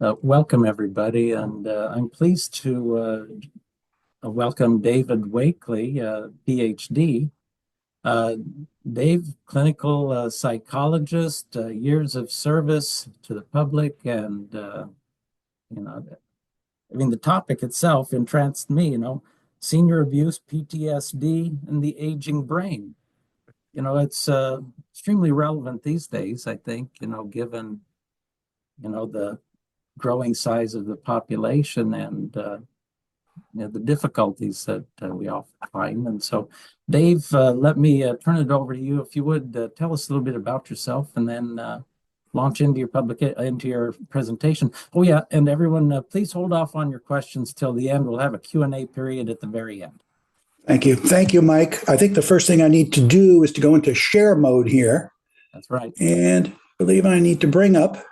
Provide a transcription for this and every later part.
Welcome, everybody, and I'm pleased to welcome David Wakely, PhD. Uh, Dave, clinical psychologist, years of service to the public, and you know, the topic itself entranced me. Senior abuse, PTSD, and the aging brain. It's extremely relevant these days, I think. Given the growing size of the population and the difficulties that we often find. And so, Dave, let me turn it over to you. If you would tell us a little bit about yourself, and then launch into your presentation. Oh yeah, and everyone, please hold off on your questions till the end. We'll have a Q&A period at the very end. Thank you. Thank you, Mike. I think the first thing I need to do is to go into share mode here. That's right. And I believe I need to bring up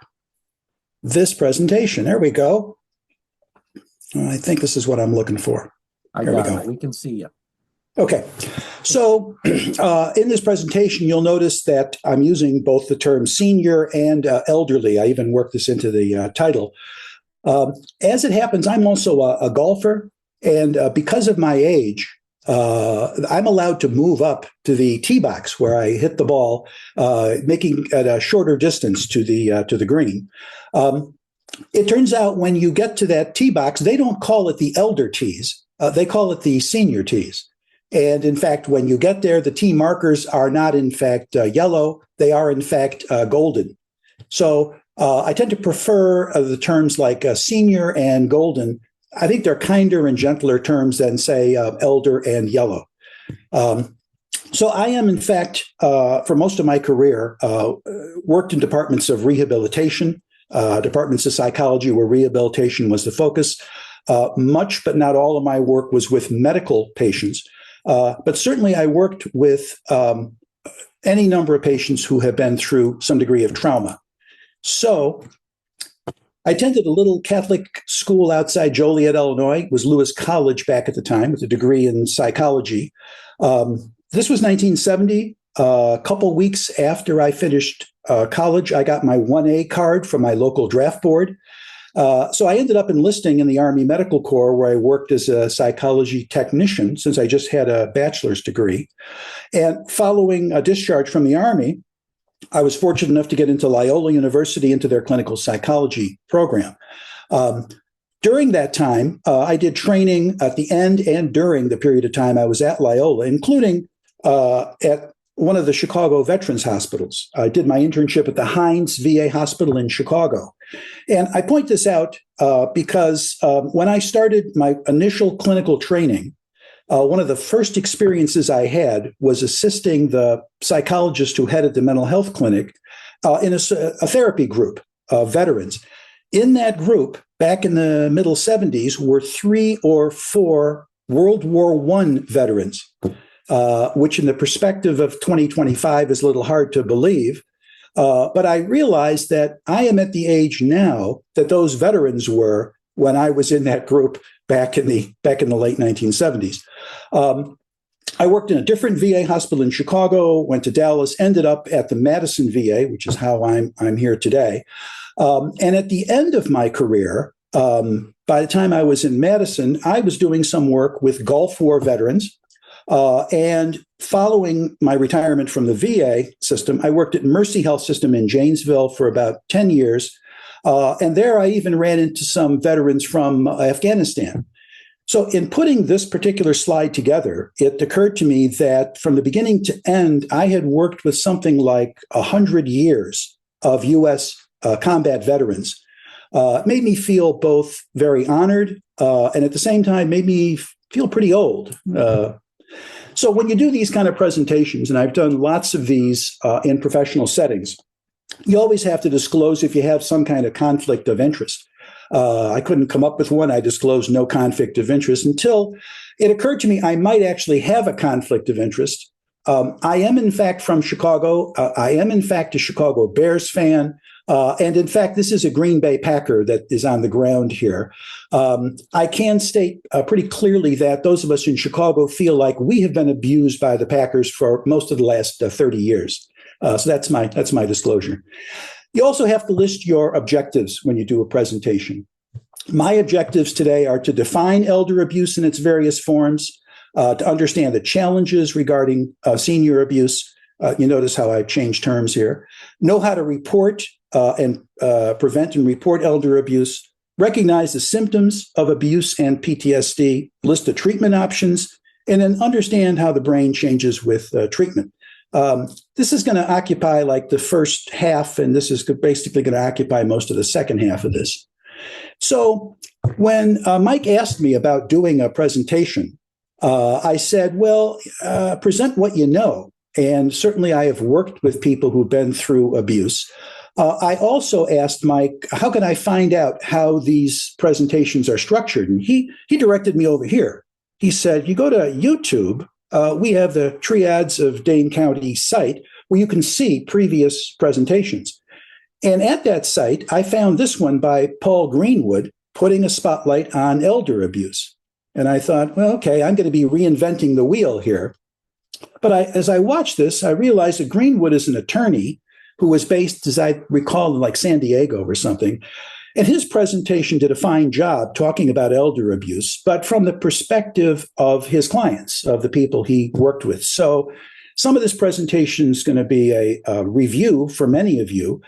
this presentation. There we go. I think this is what I'm looking for. There we go. We can see you. Okay. So in this presentation, you'll notice that I'm using both the term senior and elderly. I even worked this into the title. As it happens, I'm also a golfer. And because of my age, I'm allowed to move up to the tee box where I hit the ball, making at a shorter distance to the green. It turns out when you get to that tee box, they don't call it the elder tees. They call it the senior tees. And in fact, when you get there, the tee markers are not, in fact, yellow. They are, in fact, golden. So I tend to prefer the terms like senior and golden. I think they're kinder and gentler terms than, say, elder and yellow. So I am, in fact, for most of my career, worked in departments of rehabilitation, departments of psychology where rehabilitation was the focus. Much, but not all of my work was with medical patients. But certainly I worked with any number of patients who have been through some degree of trauma. So I attended a little Catholic school outside Joliet, Illinois. It was Lewis College back at the time with a degree in psychology. This was 1970. A couple weeks after I finished college, I got my 1A card from my local draft board. So I ended up enlisting in the Army Medical Corps, where I worked as a psychology technician since I just had a bachelor's degree. And following a discharge from the Army, I was fortunate enough to get into Loyola University, into their clinical psychology program. During that time, I did training at the end and during the period of time I was at Loyola, including at one of the Chicago Veterans Hospitals. I did my internship at the Hines VA Hospital in Chicago. And I point this out because when I started my initial clinical training, one of the first experiences I had was assisting the psychologist who headed the mental health clinic in a therapy group of veterans. In that group, back in the middle 70s, were 3 or 4 World War I veterans, which in the perspective of 2025 is a little hard to believe. But I realized that I am at the age now that those veterans were when I was in that group back in the late 1970s. I worked in a different VA hospital in Chicago, went to Dallas, ended up at the Madison VA, which is how I'm here today. And at the end of my career, by the time I was in Madison, I was doing some work with Gulf War veterans. And following my retirement from the VA system, I worked at Mercy Health System in Janesville for about 10 years. And there I even ran into some veterans from Afghanistan. So in putting this particular slide together, it occurred to me that from the beginning to end, I had worked with something like 100 years of U.S. Combat veterans. It made me feel both very honored and at the same time made me feel pretty old. So when you do these kind of presentations, and I've done lots of these in professional settings, you always have to disclose if you have some kind of conflict of interest. I couldn't come up with one. I disclosed no conflict of interest until it occurred to me I might actually have a conflict of interest. I am, in fact, from Chicago. I am, in fact, a Chicago Bears fan. And in fact, this is a Green Bay Packer that is on the ground here. I can state pretty clearly that those of us in Chicago feel like we have been abused by the Packers for most of the last 30 years. So that's my disclosure. You also have to list your objectives when you do a presentation. My objectives today are to define elder abuse in its various forms, to understand the challenges regarding senior abuse. You notice how I've changed terms here. Know how to report and prevent and report elder abuse. Recognize the symptoms of abuse and PTSD. List the treatment options, and then understand how the brain changes with treatment. This is going to occupy like the first half, and this is basically going to occupy most of the second half of this. So when Mike asked me about doing a presentation, I said, well, present what you know. And certainly I have worked with people who've been through abuse. I also asked Mike, how can I find out how these presentations are structured? And he directed me over here. He said, you go to YouTube. We have the Triads of Dane County site where you can see previous presentations. And at that site, I found this one by Paul Greenwood, putting a spotlight on elder abuse. And I thought, well, okay, I'm going to be reinventing the wheel here. But as I watched this, I realized that Greenwood is an attorney who was based, as I recall, in like San Diego or something. And his presentation did a fine job talking about elder abuse, but from the perspective of his clients, of the people he worked with. So some of this presentation is going to be a review for many of you.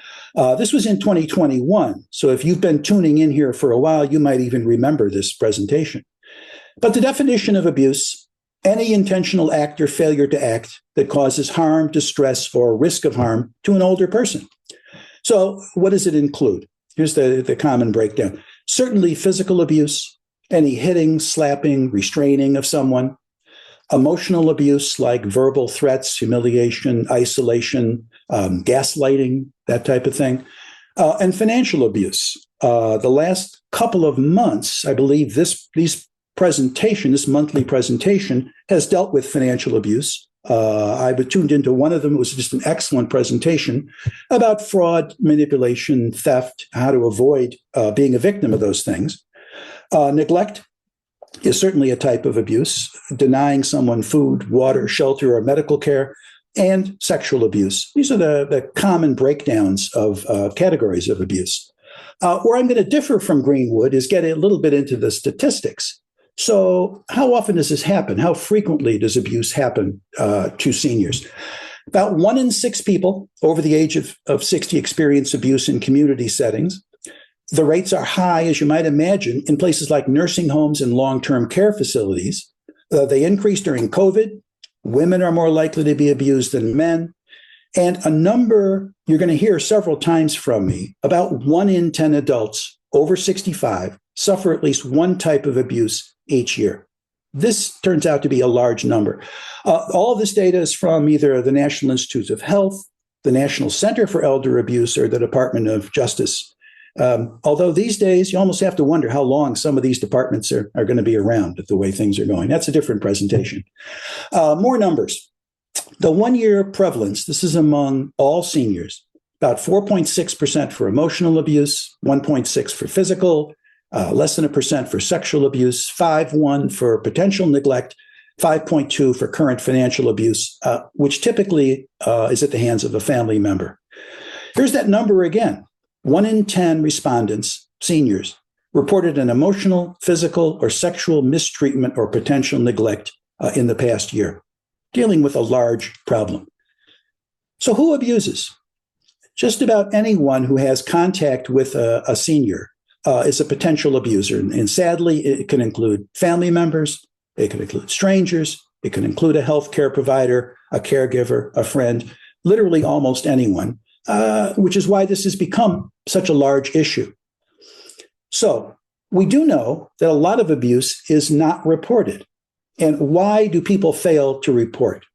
This was in 2021. So if you've been tuning in here for a while, you might even remember this presentation. But the definition of abuse: any intentional act or failure to act that causes harm, distress, or risk of harm to an older person. So what does it include? Here's the common breakdown. Certainly physical abuse, any hitting, slapping, restraining of someone. Emotional abuse like verbal threats, humiliation, isolation, gaslighting, that type of thing. And financial abuse. The last couple of months, I believe this monthly presentation has dealt with financial abuse. I tuned into one of them. It was just an excellent presentation about fraud, manipulation, theft, how to avoid being a victim of those things. Neglect is certainly a type of abuse, denying someone food, water, shelter, or medical care, and sexual abuse. These are the common breakdowns of categories of abuse. Where I'm going to differ from Greenwood is get a little bit into the statistics. So how often does this happen? How frequently does abuse happen to seniors? About 1 in 6 people over the age of 60 experience abuse in community settings. The rates are high, as you might imagine, in places like nursing homes and long-term care facilities. They increase during COVID. Women are more likely to be abused than men. And a number you're going to hear several times from me, about 1 in 10 adults over 65 suffer at least one type of abuse each year. This turns out to be a large number. All of this data is from either the National Institutes of Health, the National Center for Elder Abuse, or the Department of Justice. Although these days, you almost have to wonder how long some of these departments are going to be around with the way things are going. That's a different presentation. More numbers. The 1-year prevalence, this is among all seniors, about 4.6% for emotional abuse, 1.6% for physical, less than 1% for sexual abuse, 5.1% for potential neglect, 5.2% for current financial abuse, which typically is at the hands of a family member. Here's that number again. 1 in 10 respondents, seniors, reported an emotional, physical, or sexual mistreatment or potential neglect in the past year, dealing with a large problem. So who abuses? Just about anyone who has contact with a senior is a potential abuser. And sadly, it can include family members, it can include strangers, it can include a healthcare provider, a caregiver, a friend, literally almost anyone, which is why this has become such a large issue. So we do know that a lot of abuse is not reported. And why do people fail to report?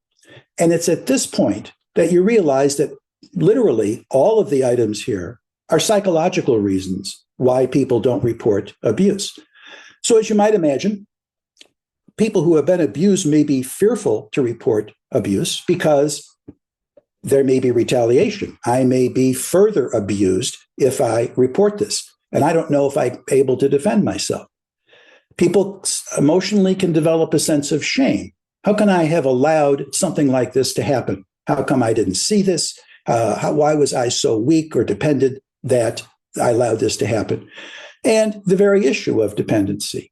And it's at this point that you realize that literally all of the items here are psychological reasons why people don't report abuse. So as you might imagine, people who have been abused may be fearful to report abuse because there may be retaliation. I may be further abused if I report this, and I don't know if I'm able to defend myself. People emotionally can develop a sense of shame. How can I have allowed something like this to happen? How come I didn't see this? Why was I so weak or dependent that I allowed this to happen? And the very issue of dependency.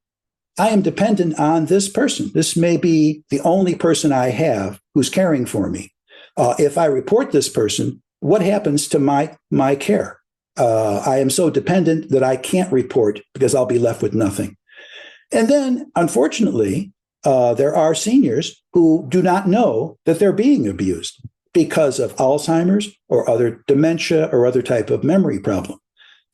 I am dependent on this person. This may be the only person I have who's caring for me. If I report this person, what happens to my care? I am so dependent that I can't report because I'll be left with nothing. And then, unfortunately, there are seniors who do not know that they're being abused because of Alzheimer's or other dementia or other type of memory problem.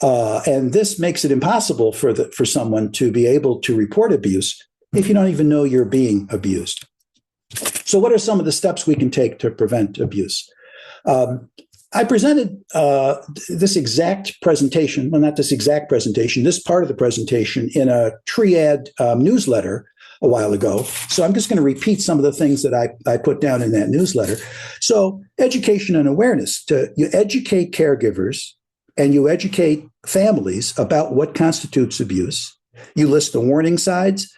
And this makes it impossible for someone to be able to report abuse if you don't even know you're being abused. So what are some of the steps we can take to prevent abuse? I presented this exact presentation, well, not this exact presentation, this part of the presentation in a Triad newsletter a while ago. So I'm just going to repeat some of the things that I put down in that newsletter. So education and awareness. You educate caregivers and you educate families about what constitutes abuse. You list the warning signs,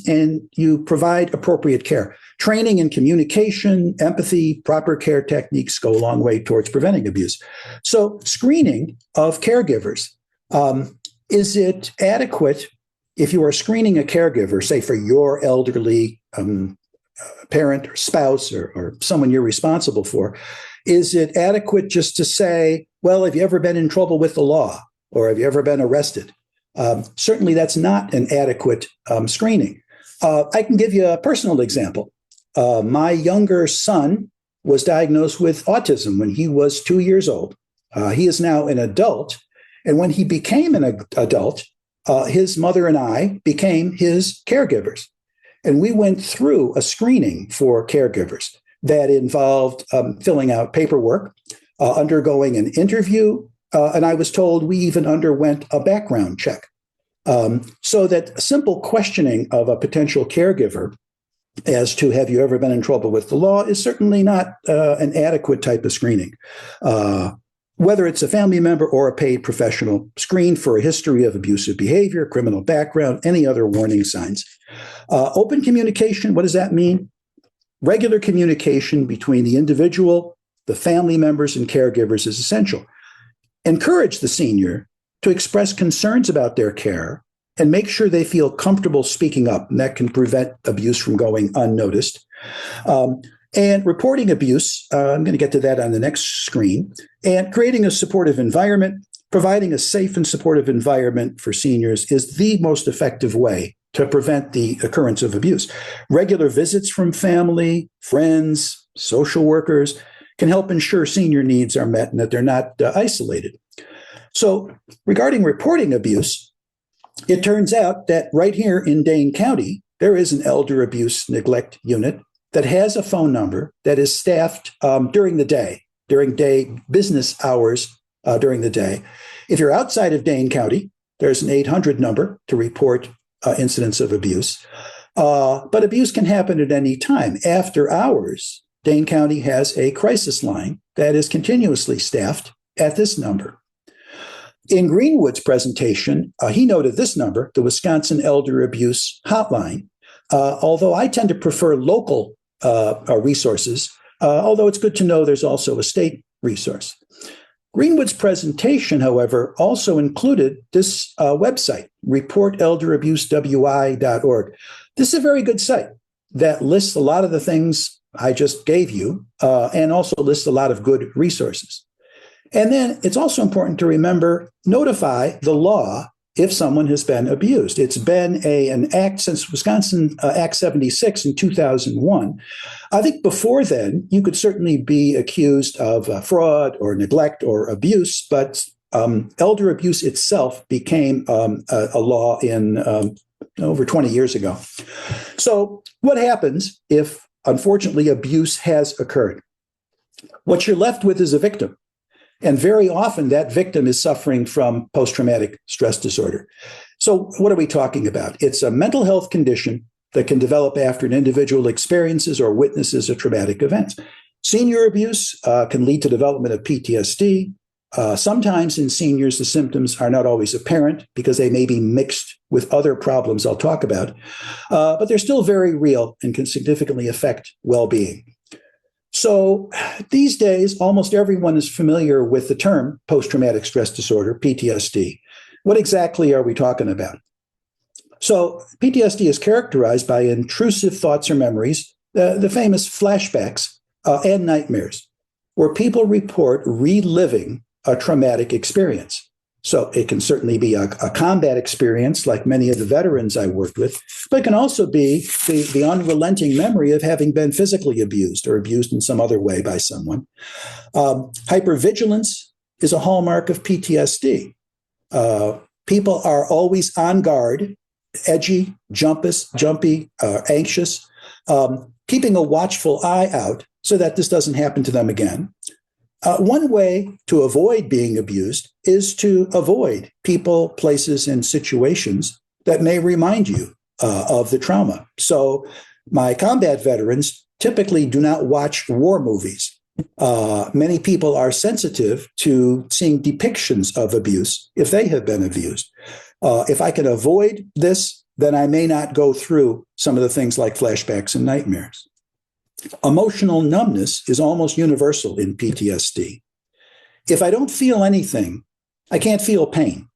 and you provide appropriate care. Training in communication, empathy, proper care techniques go a long way towards preventing abuse. So screening of caregivers. Is it adequate if you are screening a caregiver, say for your elderly parent or spouse or someone you're responsible for? Is it adequate just to say, well, have you ever been in trouble with the law? Or have you ever been arrested? Certainly that's not an adequate screening. I can give you a personal example. My younger son was diagnosed with autism when he was 2 years old. He is now an adult. And when he became an adult, his mother and I became his caregivers. And we went through a screening for caregivers that involved filling out paperwork, undergoing an interview, and I was told we even underwent a background check. So that simple questioning of a potential caregiver as to have you ever been in trouble with the law is certainly not an adequate type of screening. Whether it's a family member or a paid professional, screen for a history of abusive behavior, criminal background, any other warning signs. Open communication, what does that mean? Regular communication between the individual, the family members, and caregivers is essential. Encourage the senior to express concerns about their care and make sure they feel comfortable speaking up, and that can prevent abuse from going unnoticed. And reporting abuse, I'm going to get to that on the next screen, and creating a supportive environment, providing a safe and supportive environment for seniors is the most effective way to prevent the occurrence of abuse. Regular visits from family, friends, social workers can help ensure senior needs are met and that they're not isolated. So regarding reporting abuse, it turns out that right here in Dane County, there is an elder abuse neglect unit that has a phone number that is staffed during the day, during day business hours during the day. If you're outside of Dane County, there's an 800 number to report incidents of abuse. But abuse can happen at any time. After hours, Dane County has a crisis line that is continuously staffed at this number. In Greenwood's presentation, he noted this number, the Wisconsin Elder Abuse Hotline, although I tend to prefer local resources, although it's good to know there's also a state resource. Greenwood's presentation, however, also included this website, reportelderabusewI.org. This is a very good site that lists a lot of the things I just gave you and also lists a lot of good resources. And then it's also important to remember, notify the law if someone has been abused. It's been an act since Wisconsin Act 76 in 2001. I think before then, you could certainly be accused of fraud or neglect or abuse, but elder abuse itself became a law in over 20 years ago. So what happens if, unfortunately, abuse has occurred? What you're left with is a victim. And very often that victim is suffering from post-traumatic stress disorder. So what are we talking about? It's a mental health condition that can develop after an individual experiences or witnesses a traumatic event. Senior abuse can lead to development of PTSD. Sometimes in seniors, the symptoms are not always apparent because they may be mixed with other problems I'll talk about, but they're still very real and can significantly affect well-being. So these days, almost everyone is familiar with the term post-traumatic stress disorder, PTSD. What exactly are we talking about? So PTSD is characterized by intrusive thoughts or memories, the famous flashbacks and nightmares, where people report reliving a traumatic experience. So it can certainly be a combat experience, like many of the veterans I worked with, but it can also be the unrelenting memory of having been physically abused or abused in some other way by someone. Hypervigilance is a hallmark of PTSD. People are always on guard, edgy, jumpy, anxious, keeping a watchful eye out so that this doesn't happen to them again. One way to avoid being abused is to avoid people, places, and situations that may remind you of the trauma. So my combat veterans typically do not watch war movies. Many people are sensitive to seeing depictions of abuse if they have been abused. If I can avoid this, then I may not go through some of the things like flashbacks and nightmares. Emotional numbness is almost universal in PTSD. If I don't feel anything, I can't feel pain.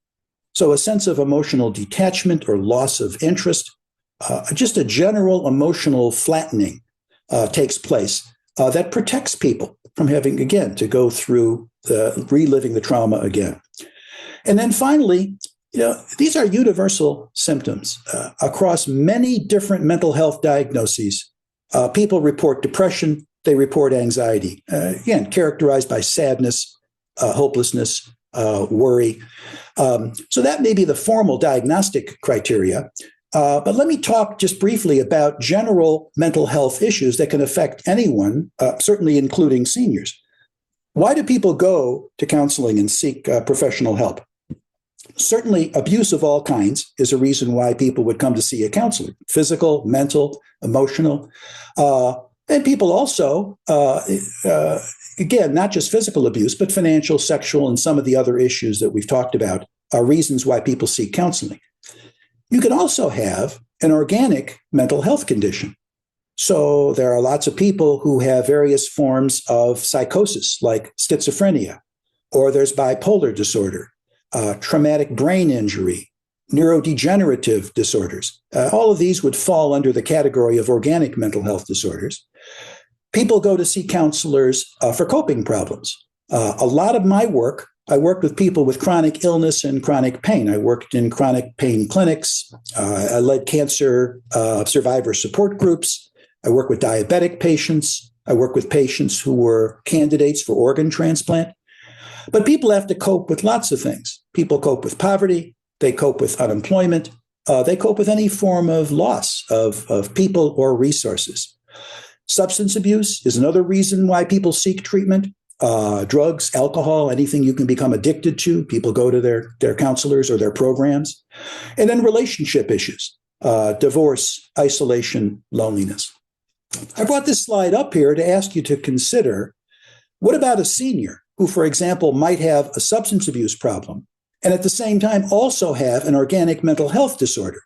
So a sense of emotional detachment or loss of interest, just a general emotional flattening takes place that protects people from having, again, to go through reliving the trauma again. And then finally, these are universal symptoms across many different mental health diagnoses. People report depression, they report anxiety, again, characterized by sadness, hopelessness, worry. So that may be the formal diagnostic criteria. But let me talk just briefly about general mental health issues that can affect anyone, certainly including seniors. Why do people go to counseling and seek professional help? Certainly, abuse of all kinds is a reason why people would come to see a counselor: physical, mental, emotional. And people also, again, not just physical abuse, but financial, sexual, and some of the other issues that we've talked about are reasons why people seek counseling. You can also have an organic mental health condition. So there are lots of people who have various forms of psychosis, like schizophrenia, or there's bipolar disorder, traumatic brain injury, neurodegenerative disorders. All of these would fall under the category of organic mental health disorders. People go to see counselors for coping problems. A lot of my work, I worked with people with chronic illness and chronic pain. I worked in chronic pain clinics. I led cancer survivor support groups. I work with diabetic patients. I work with patients who were candidates for organ transplant. But people have to cope with lots of things. People cope with poverty. They cope with unemployment. They cope with any form of loss of people or resources. Substance abuse is another reason why people seek treatment. Drugs, alcohol, anything you can become addicted to. People go to their counselors or their programs. And then relationship issues, divorce, isolation, loneliness. I brought this slide up here to ask you to consider, what about a senior who, for example, might have a substance abuse problem and at the same time also have an organic mental health disorder?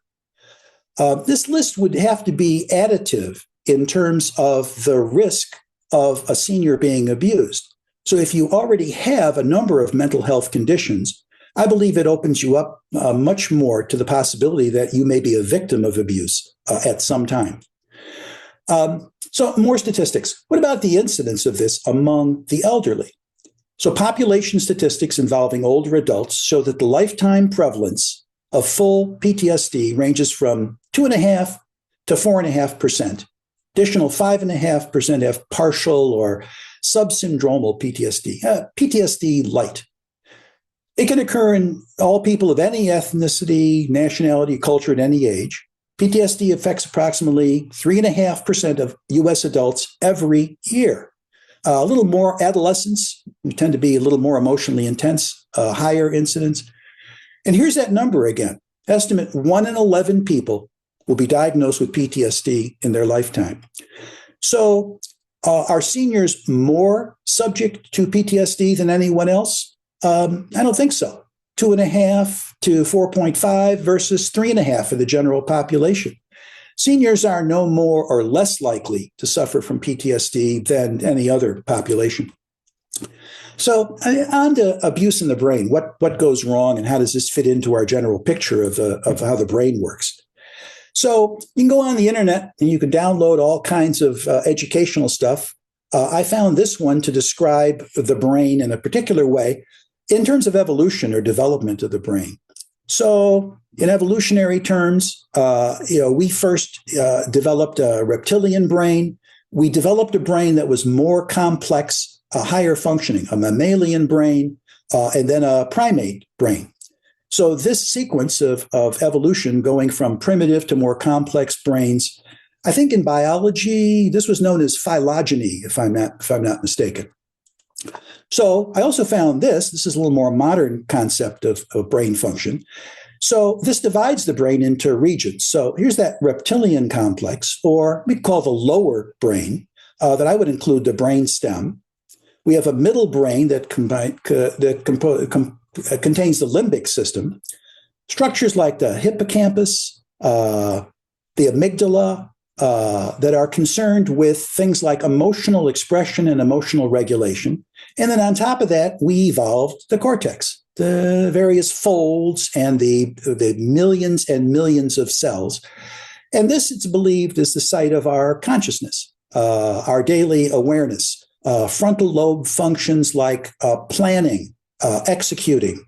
This list would have to be additive in terms of the risk of a senior being abused. So if you already have a number of mental health conditions, I believe it opens you up much more to the possibility that you may be a victim of abuse at some time. So more statistics. What about the incidence of this among the elderly? So population statistics involving older adults show that the lifetime prevalence of full PTSD ranges from 2.5% to 4.5%. Additional 5.5% have partial or subsyndromal PTSD, PTSD light. It can occur in all people of any ethnicity, nationality, culture, at any age. PTSD affects approximately 3.5% of US adults every year. A little more adolescents, who tend to be a little more emotionally intense, higher incidence. And here's that number again. Estimate 1 in 11 people will be diagnosed with PTSD in their lifetime. So are seniors more subject to PTSD than anyone else? I don't think so. 2.5 to 4.5 versus 3.5 for the general population. Seniors are no more or less likely to suffer from PTSD than any other population. So on to abuse in the brain. What goes wrong, and how does this fit into our general picture of how the brain works? So you can go on the internet and you can download all kinds of educational stuff. I found this one to describe the brain in a particular way in terms of evolution or development of the brain. So in evolutionary terms, we first developed a reptilian brain. We developed a brain that was more complex, higher functioning, a mammalian brain, and then a primate brain. So this sequence of evolution going from primitive to more complex brains, I think in biology, this was known as phylogeny, if I'm not mistaken. So I also found this is a little more modern concept of brain function. So this divides the brain into regions. So here's that reptilian complex, or we call the lower brain, that I would include the brain stem. We have a middle brain that contains the limbic system. Structures like the hippocampus, the amygdala, that are concerned with things like emotional expression and emotional regulation. And then on top of that, we evolved the cortex, the various folds and the millions and millions of cells. And this, it's believed, is the site of our consciousness, our daily awareness. Frontal lobe functions like planning, executing,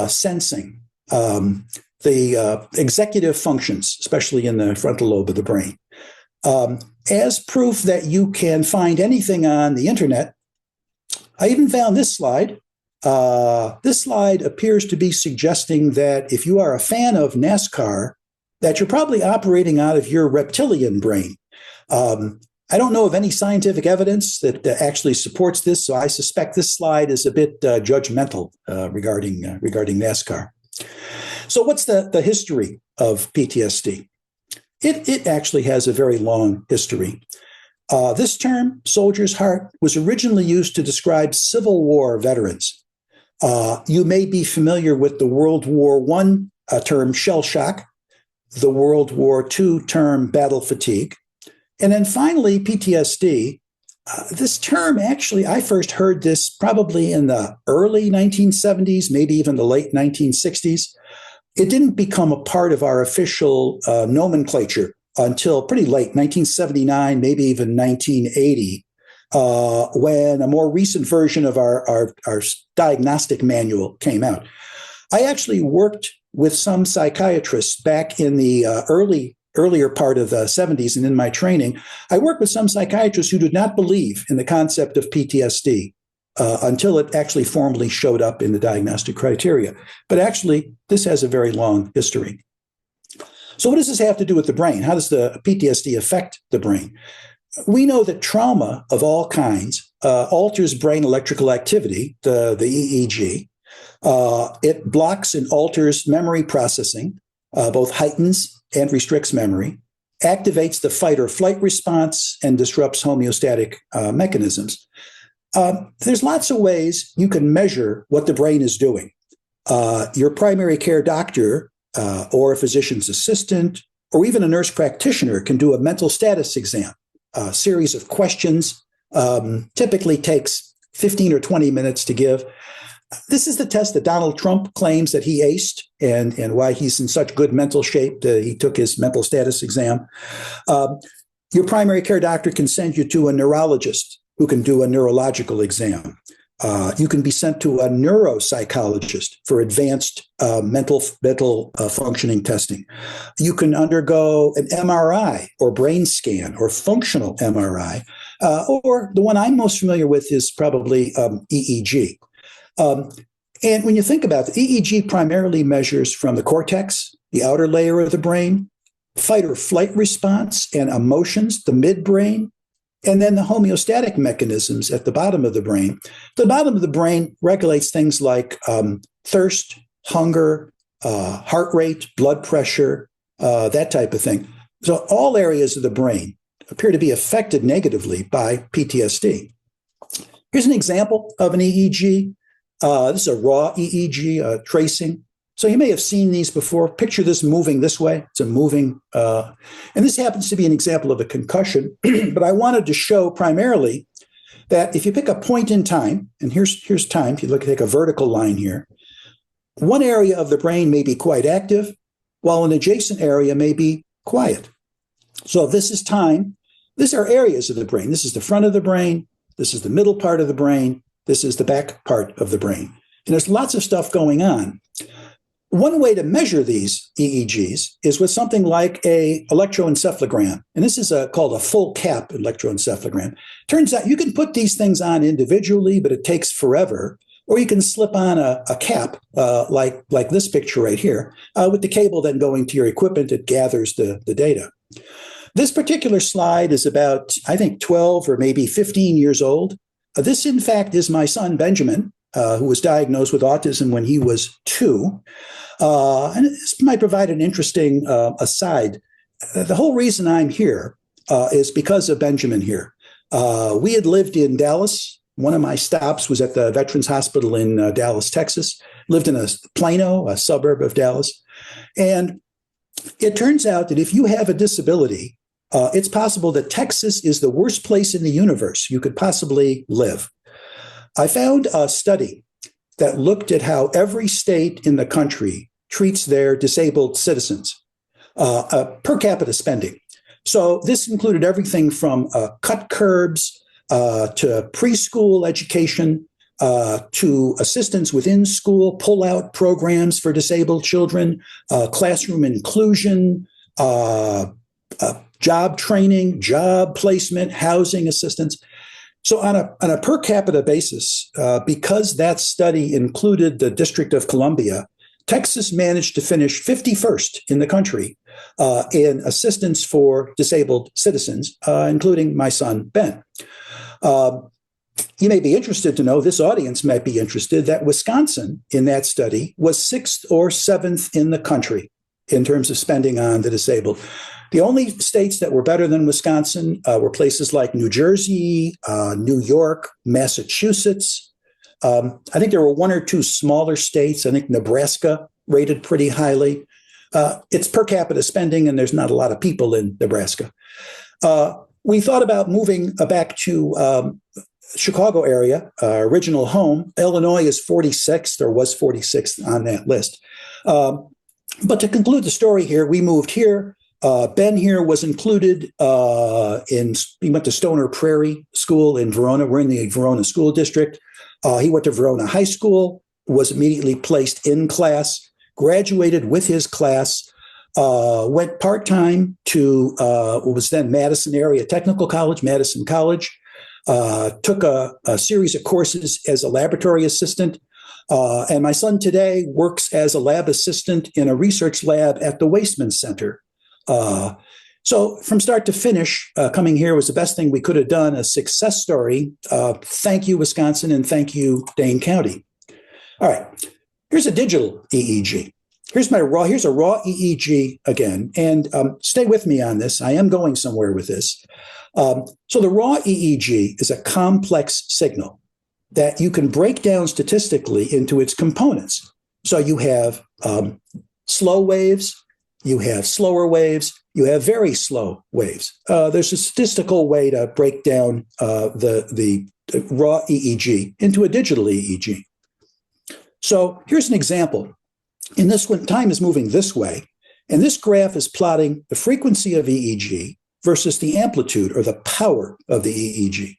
sensing, the executive functions, especially in the frontal lobe of the brain. As proof that you can find anything on the internet, I even found this slide. This slide appears to be suggesting that if you are a fan of NASCAR, that you're probably operating out of your reptilian brain. I don't know of any scientific evidence that actually supports this, so I suspect this slide is a bit judgmental regarding NASCAR. So what's the history of PTSD? It actually has a very long history. This term, soldier's heart, was originally used to describe Civil War veterans. You may be familiar with the World War I term shell shock, the World War II term battle fatigue, and then finally PTSD. This term, actually, I first heard this probably in the early 1970s, maybe even the late 1960s. It didn't become a part of our official nomenclature until pretty late, 1979, maybe even 1980, when a more recent version of our diagnostic manual came out. I actually worked with some psychiatrists back in the earlier part of the 70s, and in my training, I worked with some psychiatrists who did not believe in the concept of PTSD until it actually formally showed up in the diagnostic criteria. But actually, this has a very long history. So what does this have to do with the brain? How does the PTSD affect the brain? We know that trauma of all kinds alters brain electrical activity, the EEG. It blocks and alters memory processing, both heightens and restricts memory, activates the fight or flight response, and disrupts homeostatic mechanisms. There's lots of ways you can measure what the brain is doing. Your primary care doctor or a physician's assistant or even a nurse practitioner can do a mental status exam. A series of questions typically takes 15 or 20 minutes to give. This is the test that Donald Trump claims that he aced and why he's in such good mental shape. He took his mental status exam. Your primary care doctor can send you to a neurologist who can do a neurological exam. You can be sent to a neuropsychologist for advanced mental functioning testing. You can undergo an MRI or brain scan or functional MRI, or the one I'm most familiar with is probably EEG. And when you think about it, EEG primarily measures from the cortex, the outer layer of the brain, fight or flight response and emotions, the midbrain, and then the homeostatic mechanisms at the bottom of the brain. The bottom of the brain regulates things like thirst, hunger, heart rate, blood pressure, that type of thing. So all areas of the brain appear to be affected negatively by PTSD. Here's an example of an EEG. This is a raw EEG tracing. So you may have seen these before. Picture this moving this way. It's a moving, and this happens to be an example of a concussion. But I wanted to show primarily that if you pick a point in time, and here's time, if you take a vertical line here, one area of the brain may be quite active, while an adjacent area may be quiet. So this is time. These are areas of the brain. This is the front of the brain. This is the middle part of the brain. This is the back part of the brain. And there's lots of stuff going on. One way to measure these EEGs is with something like a electroencephalogram. And this is called a full cap electroencephalogram. Turns out you can put these things on individually, but it takes forever. Or you can slip on a cap like this picture right here, with the cable then going to your equipment. It gathers the data. This particular slide is about, I think, 12 or maybe 15 years old. This, in fact, is my son, Benjamin, who was diagnosed with autism when he was 2. And this might provide an interesting aside. The whole reason I'm here is because of Benjamin here. We had lived in Dallas. One of my stops was at the Veterans Hospital in Dallas, Texas. Lived in Plano, a suburb of Dallas. And it turns out that if you have a disability, it's possible that Texas is the worst place in the universe you could possibly live. I found a study that looked at how every state in the country treats their disabled citizens, per capita spending. So this included everything from cut curbs to preschool education, to assistance within school, pull-out programs for disabled children, classroom inclusion, job training, job placement, housing assistance. So on a per capita basis, because that study included the District of Columbia, Texas managed to finish 51st in the country in assistance for disabled citizens, including my son, Ben. You may be interested to know, this audience might be interested, that Wisconsin in that study was 6th or 7th in the country in terms of spending on the disabled. The only states that were better than Wisconsin were places like New Jersey, New York, Massachusetts. I think there were 1 or 2 smaller states. I think Nebraska rated pretty highly. It's per capita spending, and there's not a lot of people in Nebraska. We thought about moving back to Chicago area, original home. Illinois is 46th, or was 46th on that list. But to conclude the story here, we moved here. Ben here was included he went to Stoner Prairie School in Verona. We're in the Verona School District. He went to Verona High School, was immediately placed in class, graduated with his class, went part-time to what was then Madison Area Technical College, Madison College, took a series of courses as a laboratory assistant. And my son today works as a lab assistant in a research lab at the Wasteman Center. So from start to finish, coming here was the best thing we could have done, a success story. Thank you, Wisconsin, and thank you, Dane County. All right, here's a digital EEG. Here's a raw EEG again, and stay with me on this. I am going somewhere with this. So the raw EEG is a complex signal that you can break down statistically into its components. So you have slow waves, you have slower waves, you have very slow waves. There's a statistical way to break down the raw EEG into a digital EEG. So here's an example. In this one, time is moving this way, and this graph is plotting the frequency of EEG versus the amplitude or the power of the EEG.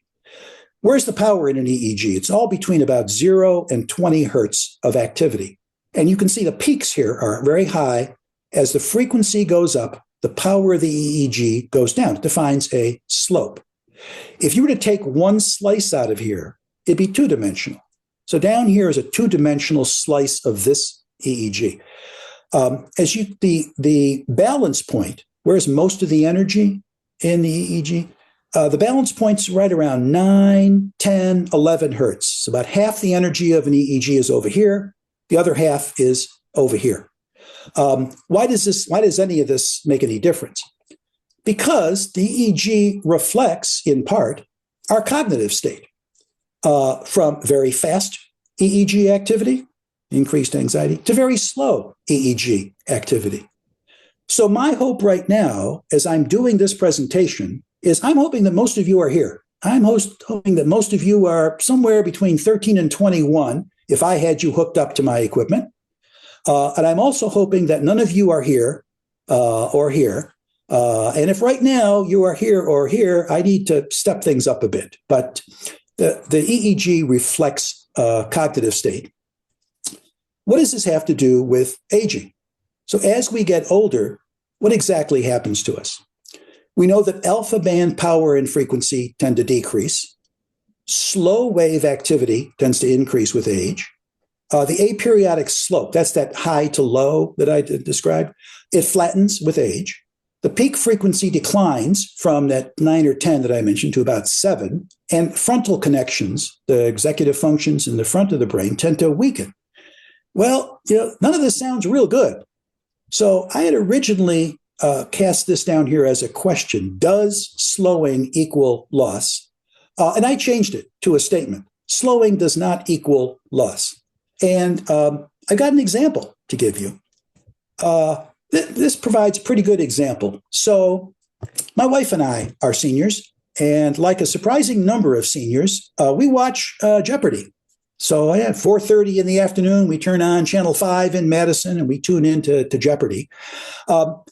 Where's the power in an EEG? It's all between about 0 and 20 hertz of activity. And you can see the peaks here are very high. As the frequency goes up, the power of the EEG goes down. It defines a slope. If you were to take one slice out of here, it'd be two-dimensional. So down here is a two-dimensional slice of this EEG. The balance point, where's most of the energy in the EEG? The balance point's right around 9, 10, 11 hertz. So about half the energy of an EEG is over here. The other half is over here. Why does any of this make any difference? Because the EEG reflects, in part, our cognitive state, from very fast EEG activity increased anxiety, to very slow EEG activity. So my hope right now, as I'm doing this presentation, is I'm hoping that most of you are here. I'm hoping that most of you are somewhere between 13 and 21 if I had you hooked up to my equipment. And I'm also hoping that none of you are here or here. And if right now you are here or here, I need to step things up a bit. But the EEG reflects cognitive state. What does this have to do with aging? So as we get older, what exactly happens to us? We know that alpha band power and frequency tend to decrease. Slow wave activity tends to increase with age. The aperiodic slope, that's that high to low that I described, it flattens with age. The peak frequency declines from that 9 or 10 that I mentioned to about 7, and frontal connections, the executive functions in the front of the brain, tend to weaken. Well, none of this sounds real good. So I had originally cast this down here as a question: does slowing equal loss? And I changed it to a statement: slowing does not equal loss. And I got an example to give you. This provides a pretty good example. So my wife and I are seniors, and like a surprising number of seniors, we watch Jeopardy. So at 4:30 in the afternoon, we turn on Channel 5 in Madison and we tune into Jeopardy.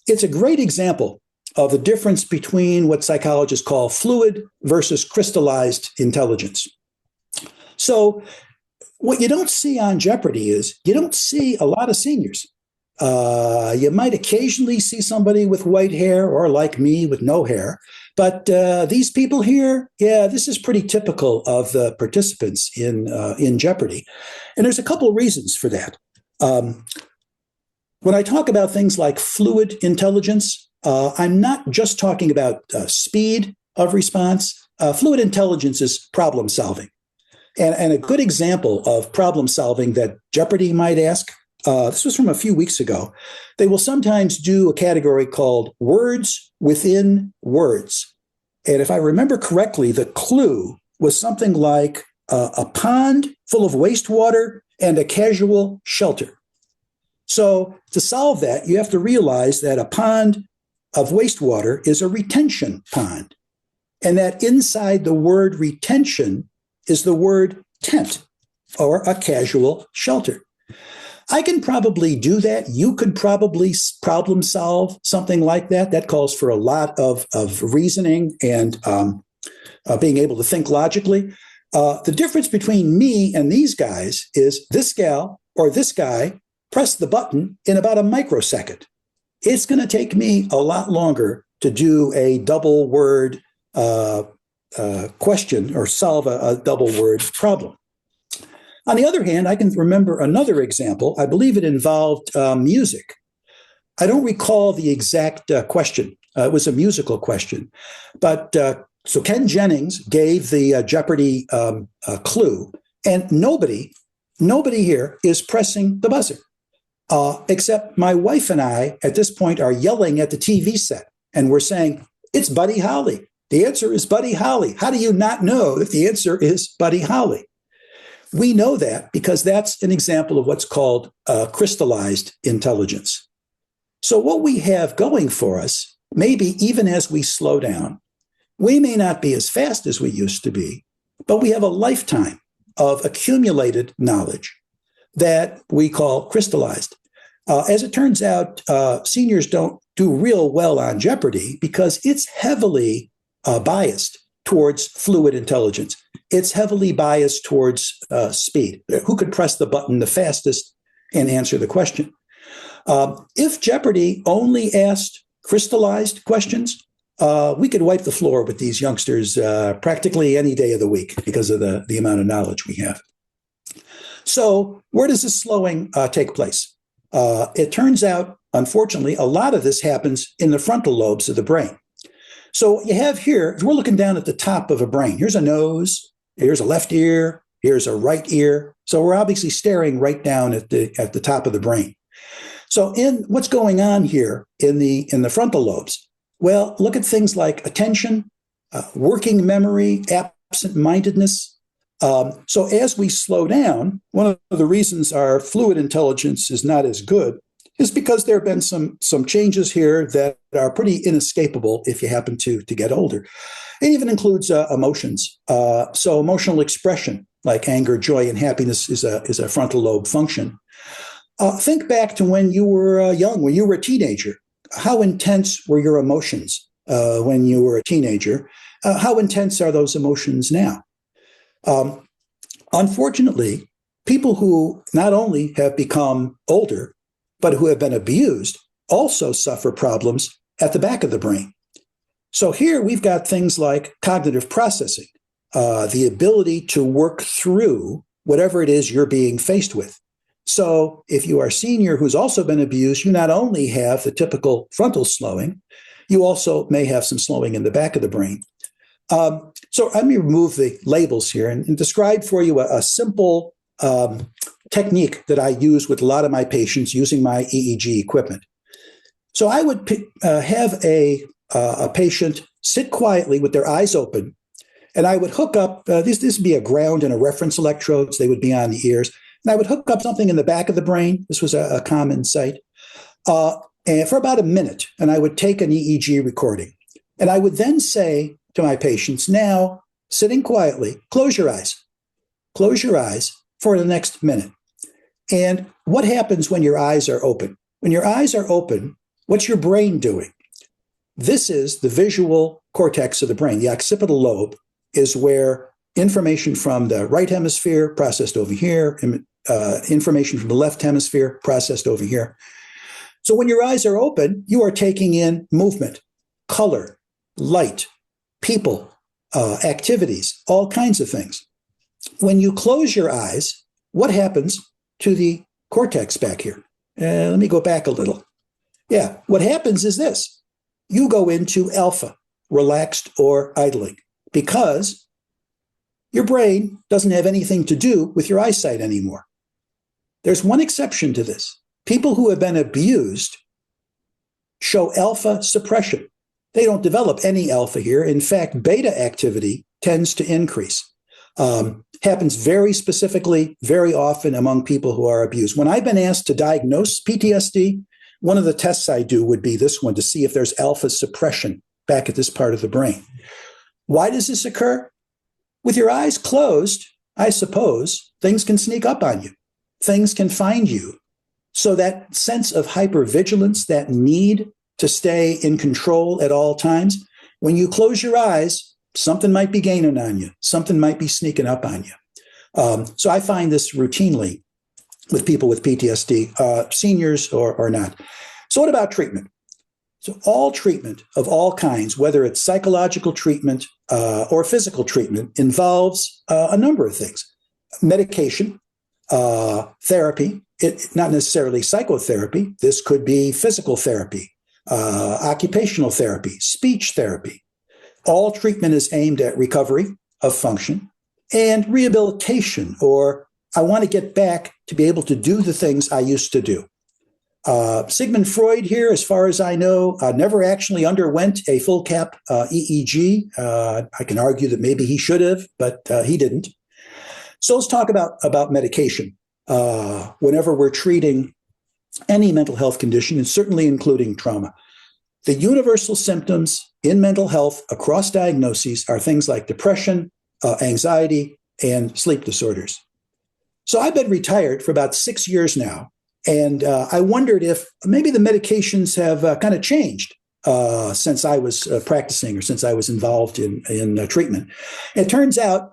It's a great example of the difference between what psychologists call fluid versus crystallized intelligence. So what you don't see on Jeopardy is you don't see a lot of seniors. You might occasionally see somebody with white hair or like me with no hair. But these people here, this is pretty typical of the participants in Jeopardy. And there's a couple of reasons for that. When I talk about things like fluid intelligence, I'm not just talking about speed of response. Fluid intelligence is problem solving. And a good example of problem solving that Jeopardy might ask, this was from a few weeks ago. They will sometimes do a category called words within words. And if I remember correctly, the clue was something like a pond full of wastewater and a casual shelter. So to solve that, you have to realize that a pond of wastewater is a retention pond, and that inside the word retention is the word tent, or a casual shelter. I can probably do that. You could probably problem solve something like that. That calls for a lot of reasoning and being able to think logically. The difference between me and these guys is this gal or this guy pressed the button in about a microsecond. It's going to take me a lot longer to do a double word question or solve a double word problem. On the other hand, I can remember another example. I believe it involved music. I don't recall the exact question. It was a musical question. But so Ken Jennings gave the Jeopardy clue, and nobody here is pressing the buzzer, except my wife and I at this point are yelling at the TV set, and we're saying, it's Buddy Holly. The answer is Buddy Holly. How do you not know if the answer is Buddy Holly? We know that because that's an example of what's called crystallized intelligence. So what we have going for us, maybe even as we slow down, we may not be as fast as we used to be, but we have a lifetime of accumulated knowledge that we call crystallized. As it turns out, seniors don't do real well on Jeopardy because it's heavily biased towards fluid intelligence. It's heavily biased towards speed. Who could press the button the fastest and answer the question? If Jeopardy only asked crystallized questions, we could wipe the floor with these youngsters practically any day of the week because of the amount of knowledge we have. So where does this slowing take place? It turns out, unfortunately, a lot of this happens in the frontal lobes of the brain. So what you have here, we're looking down at the top of a brain. Here's a nose, here's a left ear, here's a right ear. So we're obviously staring right down at the top of the brain. So in what's going on here in the frontal lobes? Well, look at things like attention, working memory, absent-mindedness, So as we slow down, one of the reasons our fluid intelligence is not as good is because there have been some changes here that are pretty inescapable if you happen to get older. It even includes emotions. So emotional expression, like anger, joy, and happiness, is a frontal lobe function. Think back to when you were young, when you were a teenager. How intense were your emotions when you were a teenager? How intense are those emotions now? Unfortunately, people who not only have become older, but who have been abused also suffer problems at the back of the brain. So here we've got things like cognitive processing, the ability to work through whatever it is you're being faced with. So if you are a senior who's also been abused, you not only have the typical frontal slowing, you also may have some slowing in the back of the brain. So let me remove the labels here and describe for you a simple technique that I use with a lot of my patients using my EEG equipment. So I would have a patient sit quietly with their eyes open, and I would hook up, this would be a ground and a reference electrodes, they would be on the ears, and I would hook up something in the back of the brain. This was a common sight. And for about a minute, and I would take an EEG recording. And I would then say to my patients, now, sitting quietly, close your eyes. Close your eyes for the next minute. And what happens when your eyes are open? When your eyes are open, what's your brain doing? This is the visual cortex of the brain. The occipital lobe is where information from the right hemisphere processed over here, information from the left hemisphere processed over here. So when your eyes are open, you are taking in movement, color, light, people, activities, all kinds of things. When you close your eyes, what happens to the cortex back here? Let me go back a little. Yeah, what happens is this. You go into alpha, relaxed or idling, because your brain doesn't have anything to do with your eyesight anymore. There's one exception to this. People who have been abused show alpha suppression. They don't develop any alpha here. In fact, beta activity tends to increase. Happens very specifically, very often among people who are abused. When I've been asked to diagnose PTSD, one of the tests I do would be this one to see if there's alpha suppression back at this part of the brain. Why does this occur? With your eyes closed, I suppose, things can sneak up on you. Things can find you. So that sense of hypervigilance, that need to stay in control at all times, when you close your eyes, something might be gaining on you. Something might be sneaking up on you. So I find this routinely with people with PTSD, seniors or not. So what about treatment? So all treatment of all kinds, whether it's psychological treatment or physical treatment, involves a number of things. Medication, therapy, not necessarily psychotherapy. This could be physical therapy, occupational therapy, speech therapy. All treatment is aimed at recovery of function and rehabilitation, or I want to get back to be able to do the things I used to do. Sigmund Freud here, as far as I know, never actually underwent a full cap EEG. I can argue that maybe he should have, but he didn't. So let's talk about medication. Whenever we're treating any mental health condition, and certainly including trauma, the universal symptoms in mental health across diagnoses are things like depression, anxiety, and sleep disorders. So I've been retired for about 6 years now, and I wondered if maybe the medications have kind of changed since I was practicing or since I was involved in treatment. It turns out,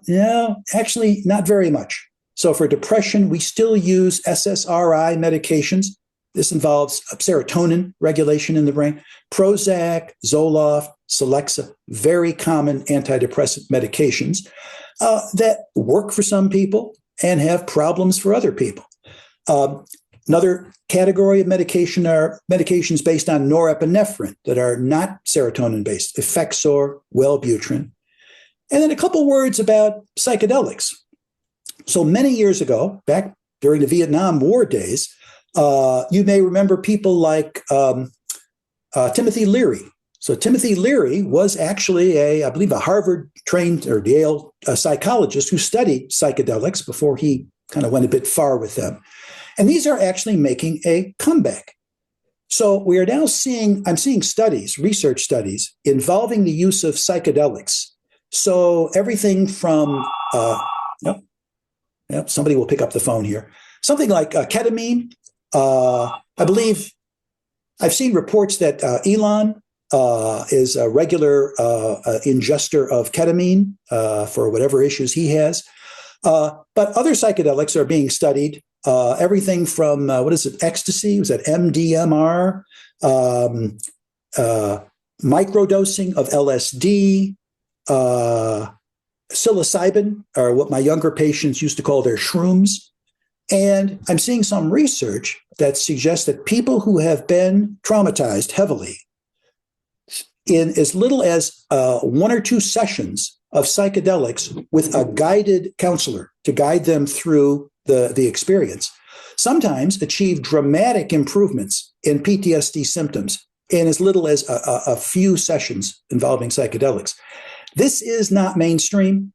actually not very much. So for depression, we still use SSRI medications. This involves serotonin regulation in the brain. Prozac, Zoloft, Celexa, very common antidepressant medications that work for some people and have problems for other people. Another category of medication are medications based on norepinephrine that are not serotonin-based, Effexor, Wellbutrin. And then a couple words about psychedelics. So many years ago, back during the Vietnam War days, you may remember people like Timothy Leary, So Timothy Leary was actually I believe, a Harvard-trained or Yale psychologist who studied psychedelics before he kind of went a bit far with them. And these are actually making a comeback. So we are now I'm seeing studies, research studies, involving the use of psychedelics. So everything from, somebody will pick up the phone here. Something like ketamine. I believe I've seen reports that Elon is a regular ingester of ketamine for whatever issues he has. But other psychedelics are being studied. Everything from, ecstasy? Was that MDMR? Microdosing of LSD, psilocybin, or what my younger patients used to call their shrooms. And I'm seeing some research that suggests that people who have been traumatized heavily, in as little as 1 or 2 sessions of psychedelics with a guided counselor to guide them through the experience, sometimes achieve dramatic improvements in PTSD symptoms in as little as a few sessions involving psychedelics. This is not mainstream.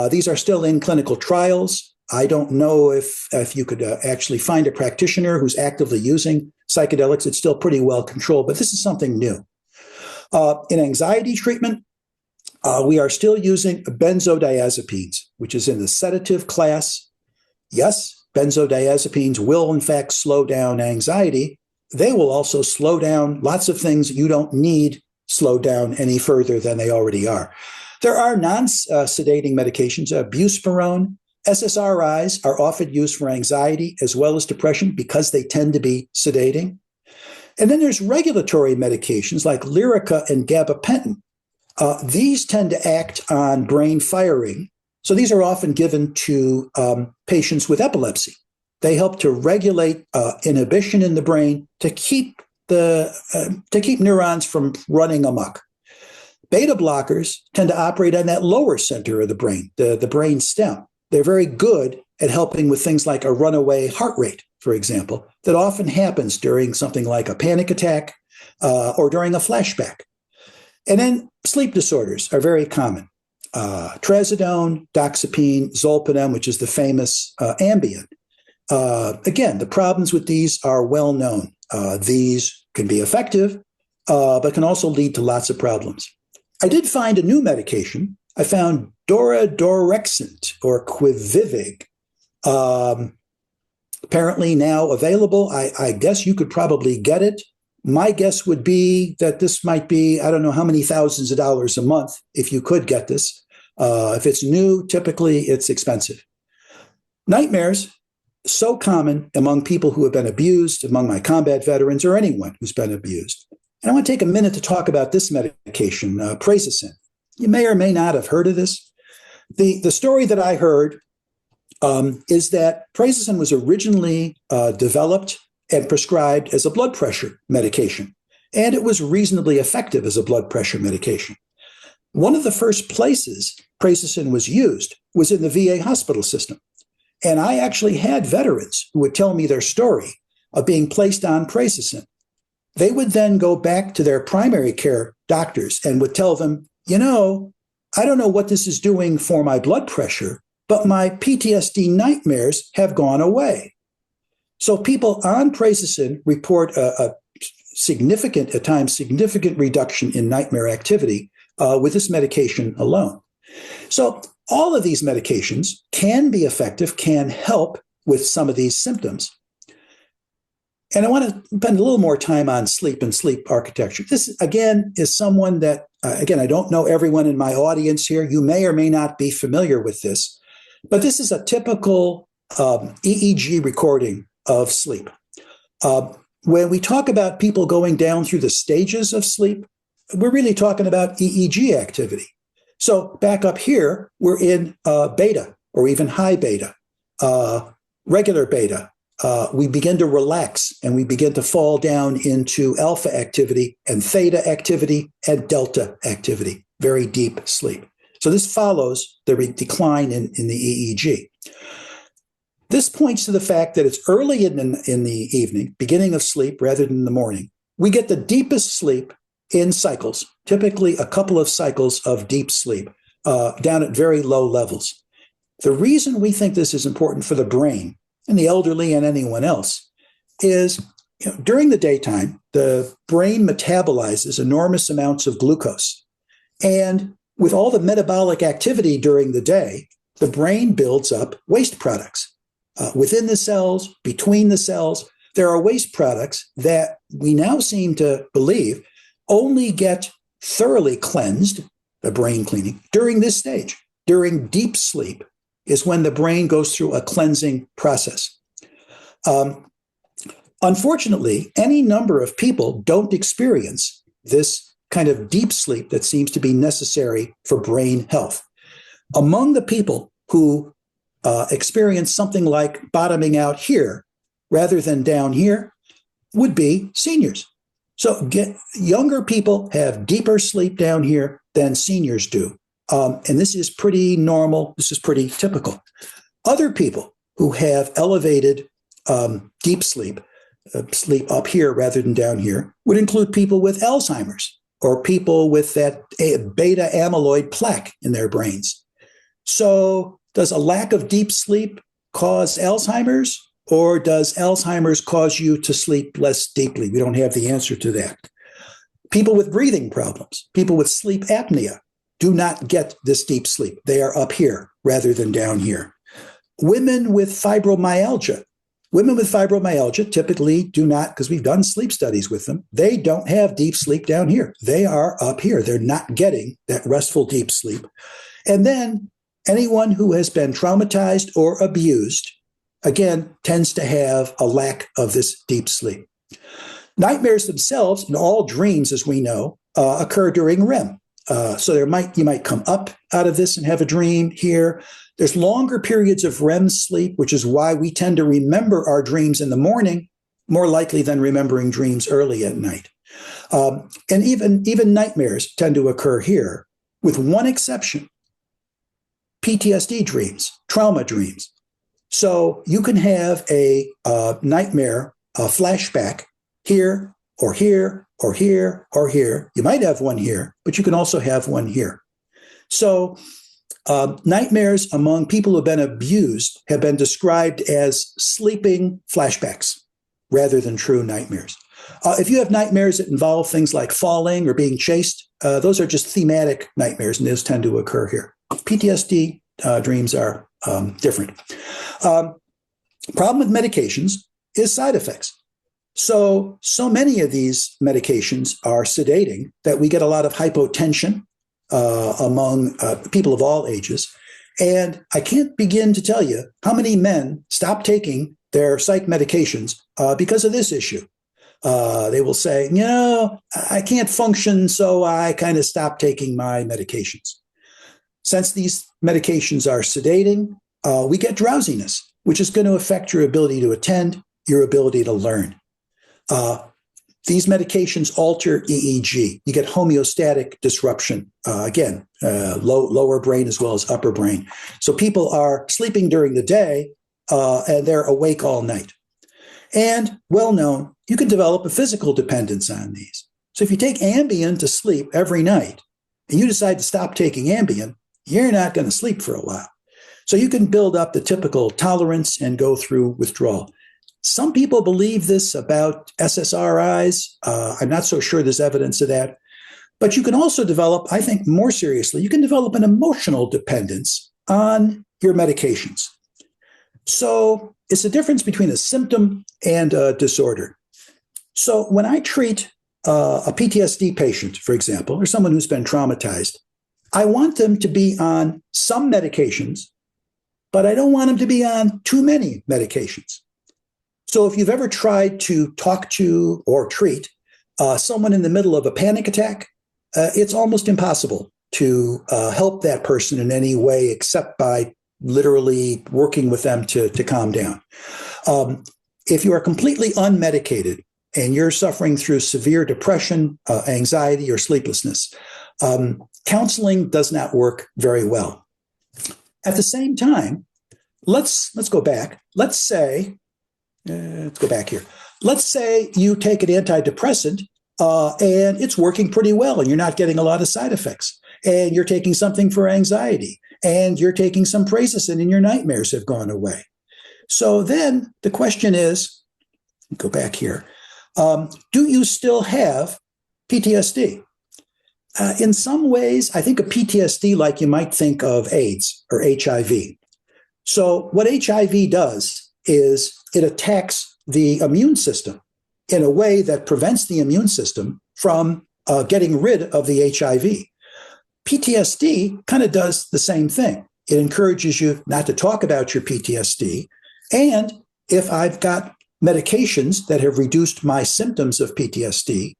These are still in clinical trials. I don't know if you could actually find a practitioner who's actively using psychedelics. It's still pretty well controlled, but this is something new. In anxiety treatment, we are still using benzodiazepines, which is in the sedative class. Yes, benzodiazepines will, in fact, slow down anxiety. They will also slow down lots of things you don't need slowed down any further than they already are. There are non-sedating medications, buspirone. SSRIs are often used for anxiety as well as depression because they tend to be sedating. And then there's regulatory medications like Lyrica and gabapentin. These tend to act on brain firing. So these are often given to patients with epilepsy. They help to regulate inhibition in the brain to keep neurons from running amok. Beta blockers tend to operate on that lower center of the brain, the brain stem. They're very good at helping with things like a runaway heart rate, for example, that often happens during something like a panic attack or during a flashback. And then sleep disorders are very common. Trazodone, doxepine, zolpidem, which is the famous Ambien. Again, the problems with these are well known. These can be effective, but can also lead to lots of problems. I did find a new medication. I found doradorexant, or Quivivig, apparently now available. I guess you could probably get it. My guess would be that this might be, I don't know how many thousands of dollars a month if you could get this. If it's new, typically it's expensive. Nightmares, so common among people who have been abused, among my combat veterans, or anyone who's been abused. And I want to take a minute to talk about this medication, prazosin. You may or may not have heard of this. The story that I heard is that prazosin was originally developed and prescribed as a blood pressure medication, and it was reasonably effective as a blood pressure medication. One of the first places prazosin was used was in the VA hospital system. And I actually had veterans who would tell me their story of being placed on prazosin. They would then go back to their primary care doctors and would tell them, I don't know what this is doing for my blood pressure, but my PTSD nightmares have gone away. So people on prazosin report a significant, at times, significant reduction in nightmare activity with this medication alone. So all of these medications can be effective, can help with some of these symptoms. And I want to spend a little more time on sleep and sleep architecture. This, again, is someone that, I don't know everyone in my audience here. You may or may not be familiar with this, but this is a typical EEG recording of sleep. When we talk about people going down through the stages of sleep, we're really talking about EEG activity. So back up here, we're in beta or even high beta, regular beta. We begin to relax and we begin to fall down into alpha activity and theta activity and delta activity, very deep sleep. So this follows the decline in the EEG. This points to the fact that it's early in the evening, beginning of sleep rather than in the morning. We get the deepest sleep in cycles, typically a couple of cycles of deep sleep, down at very low levels. The reason we think this is important for the brain and the elderly and anyone else is, during the daytime, the brain metabolizes enormous amounts of glucose. And with all the metabolic activity during the day, the brain builds up waste products. Within the cells, between the cells, there are waste products that we now seem to believe only get thoroughly cleansed, the brain cleaning, during this stage. During deep sleep is when the brain goes through a cleansing process. Unfortunately, any number of people don't experience this kind of deep sleep that seems to be necessary for brain health. Among the people who experience something like bottoming out here rather than down here would be seniors. So younger people have deeper sleep down here than seniors do. And this is pretty normal. This is pretty typical. Other people who have elevated deep sleep, sleep up here rather than down here, would include people with Alzheimer's or people with that beta amyloid plaque in their brains. So does a lack of deep sleep cause Alzheimer's, or does Alzheimer's cause you to sleep less deeply? We don't have the answer to that. People with breathing problems, people with sleep apnea, do not get this deep sleep. They are up here rather than down here. Women with fibromyalgia typically do not, because we've done sleep studies with them, they don't have deep sleep down here. They are up here. They're not getting that restful deep sleep. And then anyone who has been traumatized or abused, again, tends to have a lack of this deep sleep. Nightmares themselves, and all dreams, as we know, occur during REM. So you might come up out of this and have a dream here. There's longer periods of REM sleep, which is why we tend to remember our dreams in the morning more likely than remembering dreams early at night. And even nightmares tend to occur here, with one exception: PTSD dreams, trauma dreams. So you can have a nightmare, a flashback here or here or here or here. You might have one here, but you can also have one here. So nightmares among people who have been abused have been described as sleeping flashbacks rather than true nightmares. If you have nightmares that involve things like falling or being chased, those are just thematic nightmares, and those tend to occur here. PTSD dreams are different. Problem with medications is side effects. So many of these medications are sedating that we get a lot of hypotension among people of all ages. And I can't begin to tell you how many men stop taking their psych medications because of this issue. They will say, I can't function, so I kind of stop taking my medications. Since these medications are sedating, we get drowsiness, which is going to affect your ability to attend, your ability to learn. These medications alter EEG. You get homeostatic disruption. Lower brain as well as upper brain. So people are sleeping during the day and they're awake all night. And well known, you can develop a physical dependence on these. So if you take Ambien to sleep every night and you decide to stop taking Ambien, you're not going to sleep for a while. So you can build up the typical tolerance and go through withdrawal. Some people believe this about SSRIs. I'm not so sure there's evidence of that. But you can also develop, I think more seriously, you can develop an emotional dependence on your medications. So it's the difference between a symptom and a disorder. So when I treat a PTSD patient, for example, or someone who's been traumatized, I want them to be on some medications, but I don't want them to be on too many medications. So if you've ever tried to talk to or treat someone in the middle of a panic attack, it's almost impossible to help that person in any way except by literally working with them to calm down. If you are completely unmedicated and you're suffering through severe depression, anxiety, or sleeplessness, counseling does not work very well. At the same time, let's go back. Let's go back here. Let's say you take an antidepressant and it's working pretty well, and you're not getting a lot of side effects. And you're taking something for anxiety, and you're taking some prazosin, and your nightmares have gone away. So then the question is, go back here, do you still have PTSD? In some ways, I think of PTSD like you might think of AIDS or HIV. So what HIV does is it attacks the immune system in a way that prevents the immune system from getting rid of the HIV. PTSD kind of does the same thing. It encourages you not to talk about your PTSD. And if I've got medications that have reduced my symptoms of PTSD,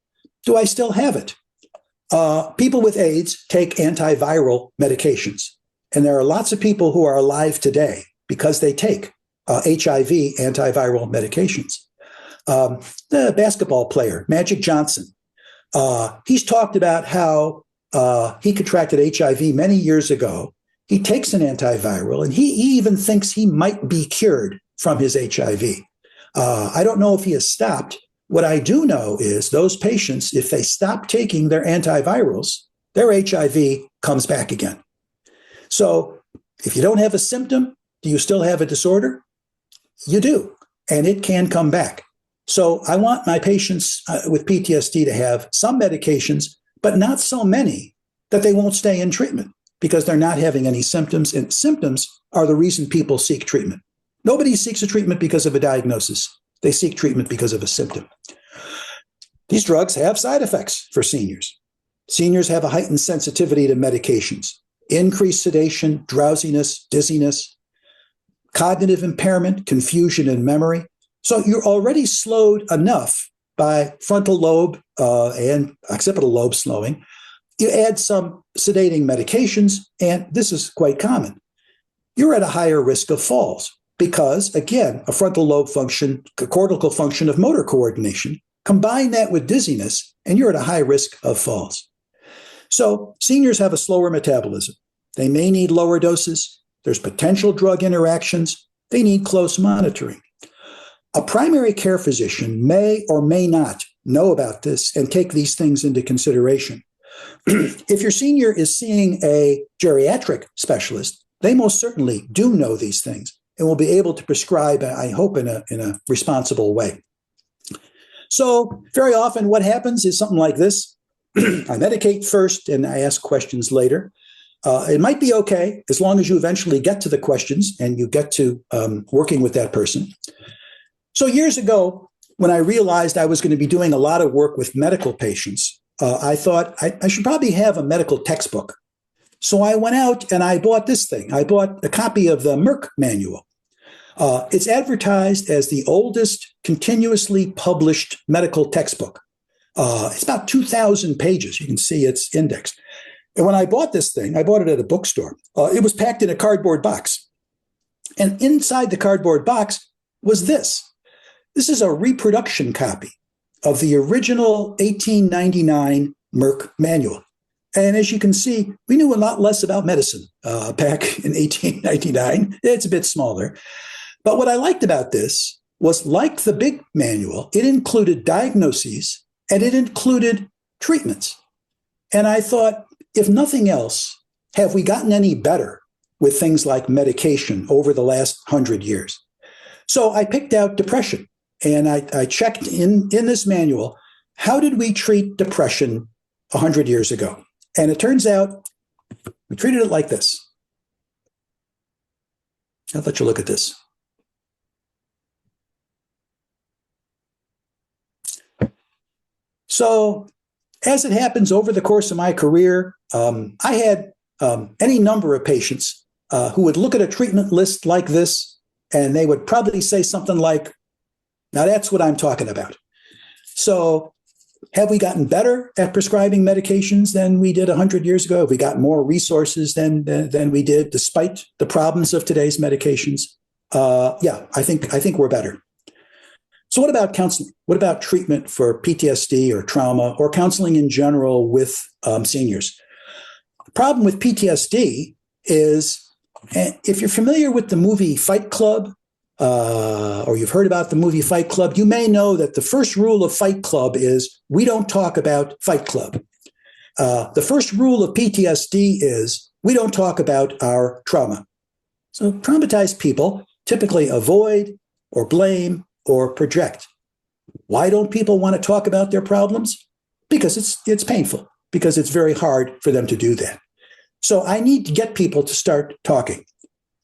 do I still have it? People with AIDS take antiviral medications. And there are lots of people who are alive today because they take HIV antiviral medications. The basketball player, Magic Johnson, he's talked about how he contracted HIV many years ago. He takes an antiviral, and he even thinks he might be cured from his HIV. I don't know if he has stopped. What I do know is those patients, if they stop taking their antivirals, their HIV comes back again. So if you don't have a symptom, do you still have a disorder? You do, and it can come back. So I want my patients with PTSD to have some medications, but not so many that they won't stay in treatment because they're not having any symptoms. And symptoms are the reason people seek treatment. Nobody seeks a treatment because of a diagnosis. They seek treatment because of a symptom. These drugs have side effects for seniors. Seniors have a heightened sensitivity to medications, increased sedation, drowsiness, dizziness, cognitive impairment, confusion, and memory. So you're already slowed enough by frontal lobe and occipital lobe slowing. You add some sedating medications, and this is quite common. You're at a higher risk of falls because, again, a frontal lobe function, a cortical function of motor coordination, combine that with dizziness, and you're at a high risk of falls. So seniors have a slower metabolism. They may need lower doses. There's potential drug interactions. They need close monitoring. A primary care physician may or may not know about this and take these things into consideration. If your senior is seeing a geriatric specialist, they most certainly do know these things and will be able to prescribe, I hope, in a responsible way. So very often what happens is something like this. I medicate first and I ask questions later. It might be okay as long as you eventually get to the questions and you get to working with that person. So years ago, when I realized I was going to be doing a lot of work with medical patients, I thought I should probably have a medical textbook. So I went out and I bought this thing. I bought a copy of the Merck manual. It's advertised as the oldest continuously published medical textbook. It's about 2,000 pages. You can see it's indexed. And when I bought this thing, I bought it at a bookstore. It was packed in a cardboard box. And inside the cardboard box was this. This is a reproduction copy of the original 1899 Merck manual. And as you can see, we knew a lot less about medicine back in 1899. It's a bit smaller. But what I liked about this was, like the big manual, it included diagnoses and it included treatments. And I thought, if nothing else, have we gotten any better with things like medication over the last 100 years? So I picked out depression. And I checked in this manual, how did we treat depression 100 years ago? And it turns out we treated it like this. I'll let you look at this. So as it happens over the course of my career, I had any number of patients who would look at a treatment list like this, and they would probably say something like, now that's what I'm talking about. So have we gotten better at prescribing medications than we did 100 years ago? Have we got more resources than we did, despite the problems of today's medications? Yeah, I think we're better. So what about counseling? What about treatment for PTSD or trauma or counseling in general with seniors? The problem with PTSD is, if you're familiar with the movie Fight Club, or you've heard about the movie Fight Club, you may know that the first rule of Fight Club is we don't talk about Fight Club. The first rule of PTSD is we don't talk about our trauma. So traumatized people typically avoid or blame or project. Why don't people want to talk about their problems? Because it's painful, because it's very hard for them to do that. So I need to get people to start talking.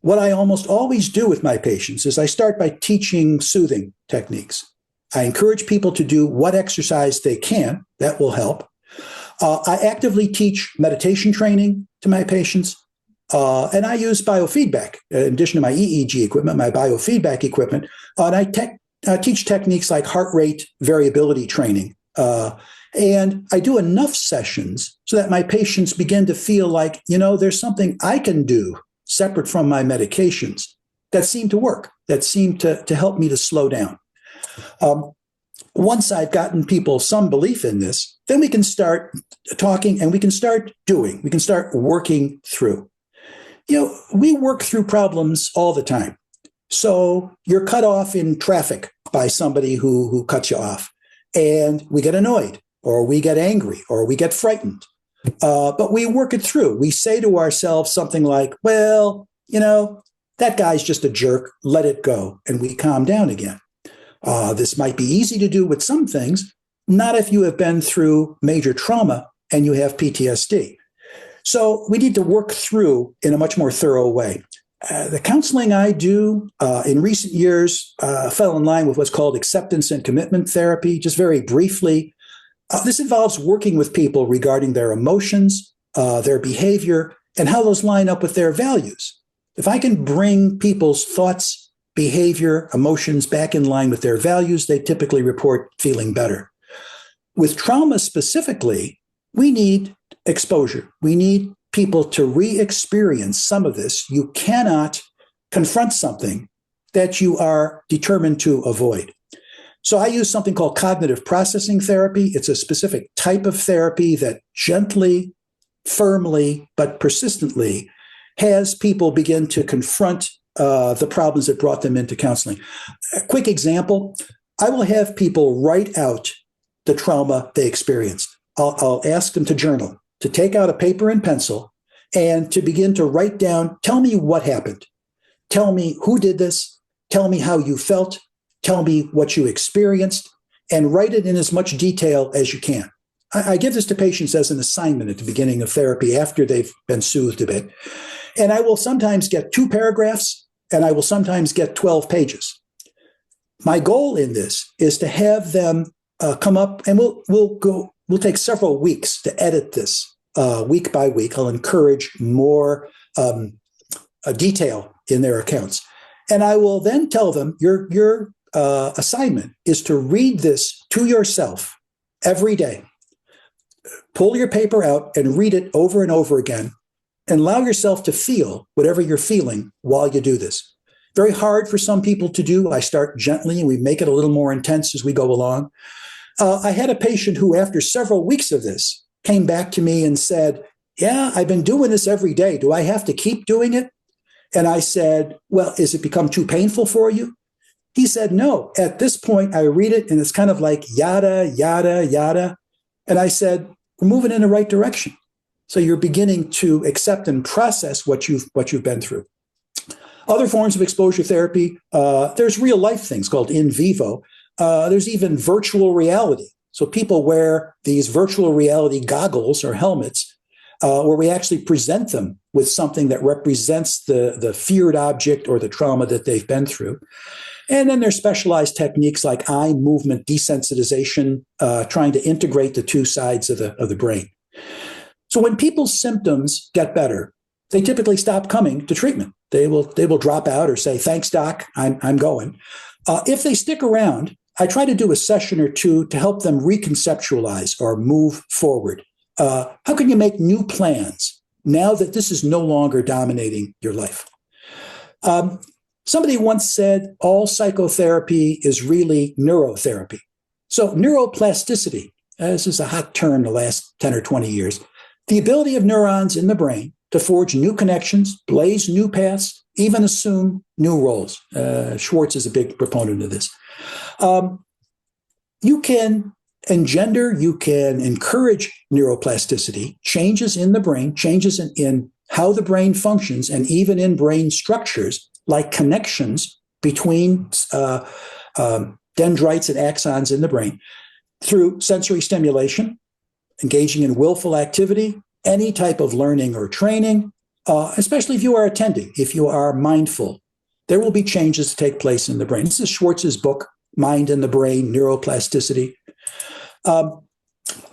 What I almost always do with my patients is I start by teaching soothing techniques. I encourage people to do what exercise they can. That will help. I actively teach meditation training to my patients, and I use biofeedback. In addition to my EEG equipment, my biofeedback equipment, and I teach techniques like heart rate variability training. And I do enough sessions so that my patients begin to feel like, there's something I can do separate from my medications that seem to work, that seem to help me to slow down. Once I've gotten people some belief in this, then we can start talking and we can start doing, we can start working through. We work through problems all the time. So you're cut off in traffic by somebody who cuts you off, and we get annoyed, or we get angry, or we get frightened. But we work it through. We say to ourselves something like, well, that guy's just a jerk, let it go. And we calm down again. This might be easy to do with some things, not if you have been through major trauma and you have PTSD. So we need to work through in a much more thorough way. The counseling I do in recent years fell in line with what's called acceptance and commitment therapy. Just very briefly, this involves working with people regarding their emotions, their behavior, and how those line up with their values. If I can bring people's thoughts, behavior, emotions back in line with their values, they typically report feeling better. With trauma specifically, we need exposure. We need people to re-experience some of this. You cannot confront something that you are determined to avoid. So I use something called cognitive processing therapy. It's a specific type of therapy that gently, firmly, but persistently has people begin to confront the problems that brought them into counseling. A quick example, I will have people write out the trauma they experienced. I'll ask them to journal, to take out a paper and pencil, and to begin to write down, tell me what happened. Tell me who did this. Tell me how you felt. Tell me what you experienced, and write it in as much detail as you can. I give this to patients as an assignment at the beginning of therapy after they've been soothed a bit. And I will sometimes get 2 paragraphs, and I will sometimes get 12 pages. My goal in this is to have them come up, and we'll take several weeks to edit this week by week. I'll encourage more detail in their accounts. And I will then tell them your assignment is to read this to yourself every day. Pull your paper out and read it over and over again, and allow yourself to feel whatever you're feeling while you do this. Very hard for some people to do. I start gently and we make it a little more intense as we go along. I had a patient who, after several weeks of this, came back to me and said, yeah, I've been doing this every day. Do I have to keep doing it? And I said, well, has it become too painful for you? He said, no. At this point, I read it and it's kind of like yada, yada, yada. And I said, we're moving in the right direction. So you're beginning to accept and process what you've been through. Other forms of exposure therapy, there's real life things called in vivo. There's even virtual reality. So people wear these virtual reality goggles or helmets where we actually present them with something that represents the feared object or the trauma that they've been through. And then there's specialized techniques like eye movement desensitization, trying to integrate the two sides of the brain. So when people's symptoms get better, they typically stop coming to treatment. They will drop out or say, thanks, doc, I'm going. If they stick around, I try to do a session or two to help them reconceptualize or move forward. How can you make new plans now that this is no longer dominating your life? Somebody once said all psychotherapy is really neurotherapy. So neuroplasticity, this is a hot term the last 10 or 20 years, the ability of neurons in the brain to forge new connections, blaze new paths, even assume new roles. Schwartz is a big proponent of this. You can engender, you can encourage neuroplasticity, changes in the brain, changes in how the brain functions, and even in brain structures, like connections between dendrites and axons in the brain, through sensory stimulation, engaging in willful activity, any type of learning or training, especially if you are attending, if you are mindful. There will be changes to take place in the brain. This is Schwartz's book, Mind and the Brain, Neuroplasticity.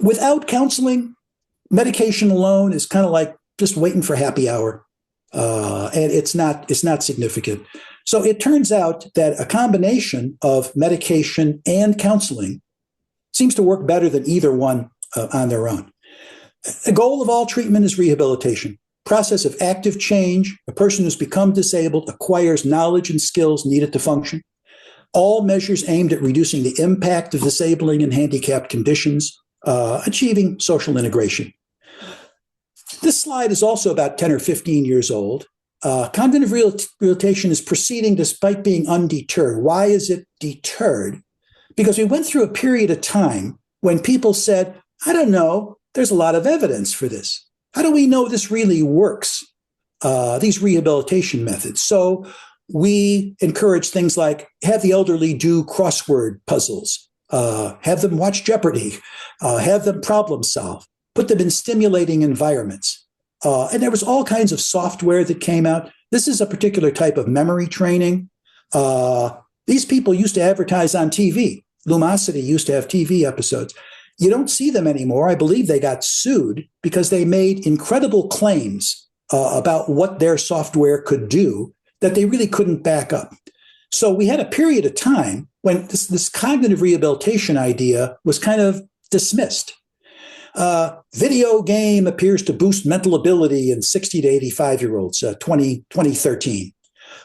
Without counseling, medication alone is kind of like just waiting for happy hour, and it's not significant. So it turns out that a combination of medication and counseling seems to work better than either one on their own. The goal of all treatment is rehabilitation. Process of active change. A person who's become disabled acquires knowledge and skills needed to function. All measures aimed at reducing the impact of disabling and handicapped conditions, achieving social integration. This slide is also about 10 or 15 years old. Cognitive rehabilitation is proceeding despite being undeterred. Why is it deterred? Because we went through a period of time when people said, I don't know, there's a lot of evidence for this. How do we know this really works, these rehabilitation methods? So we encourage things like have the elderly do crossword puzzles, have them watch Jeopardy, have them problem solve, put them in stimulating environments. And there was all kinds of software that came out. This is a particular type of memory training. These people used to advertise on TV. Lumosity used to have TV episodes. You don't see them anymore. I believe they got sued because they made incredible claims about what their software could do that they really couldn't back up. So we had a period of time when this cognitive rehabilitation idea was kind of dismissed. Video game appears to boost mental ability in 60 to 85-year-olds, 2013.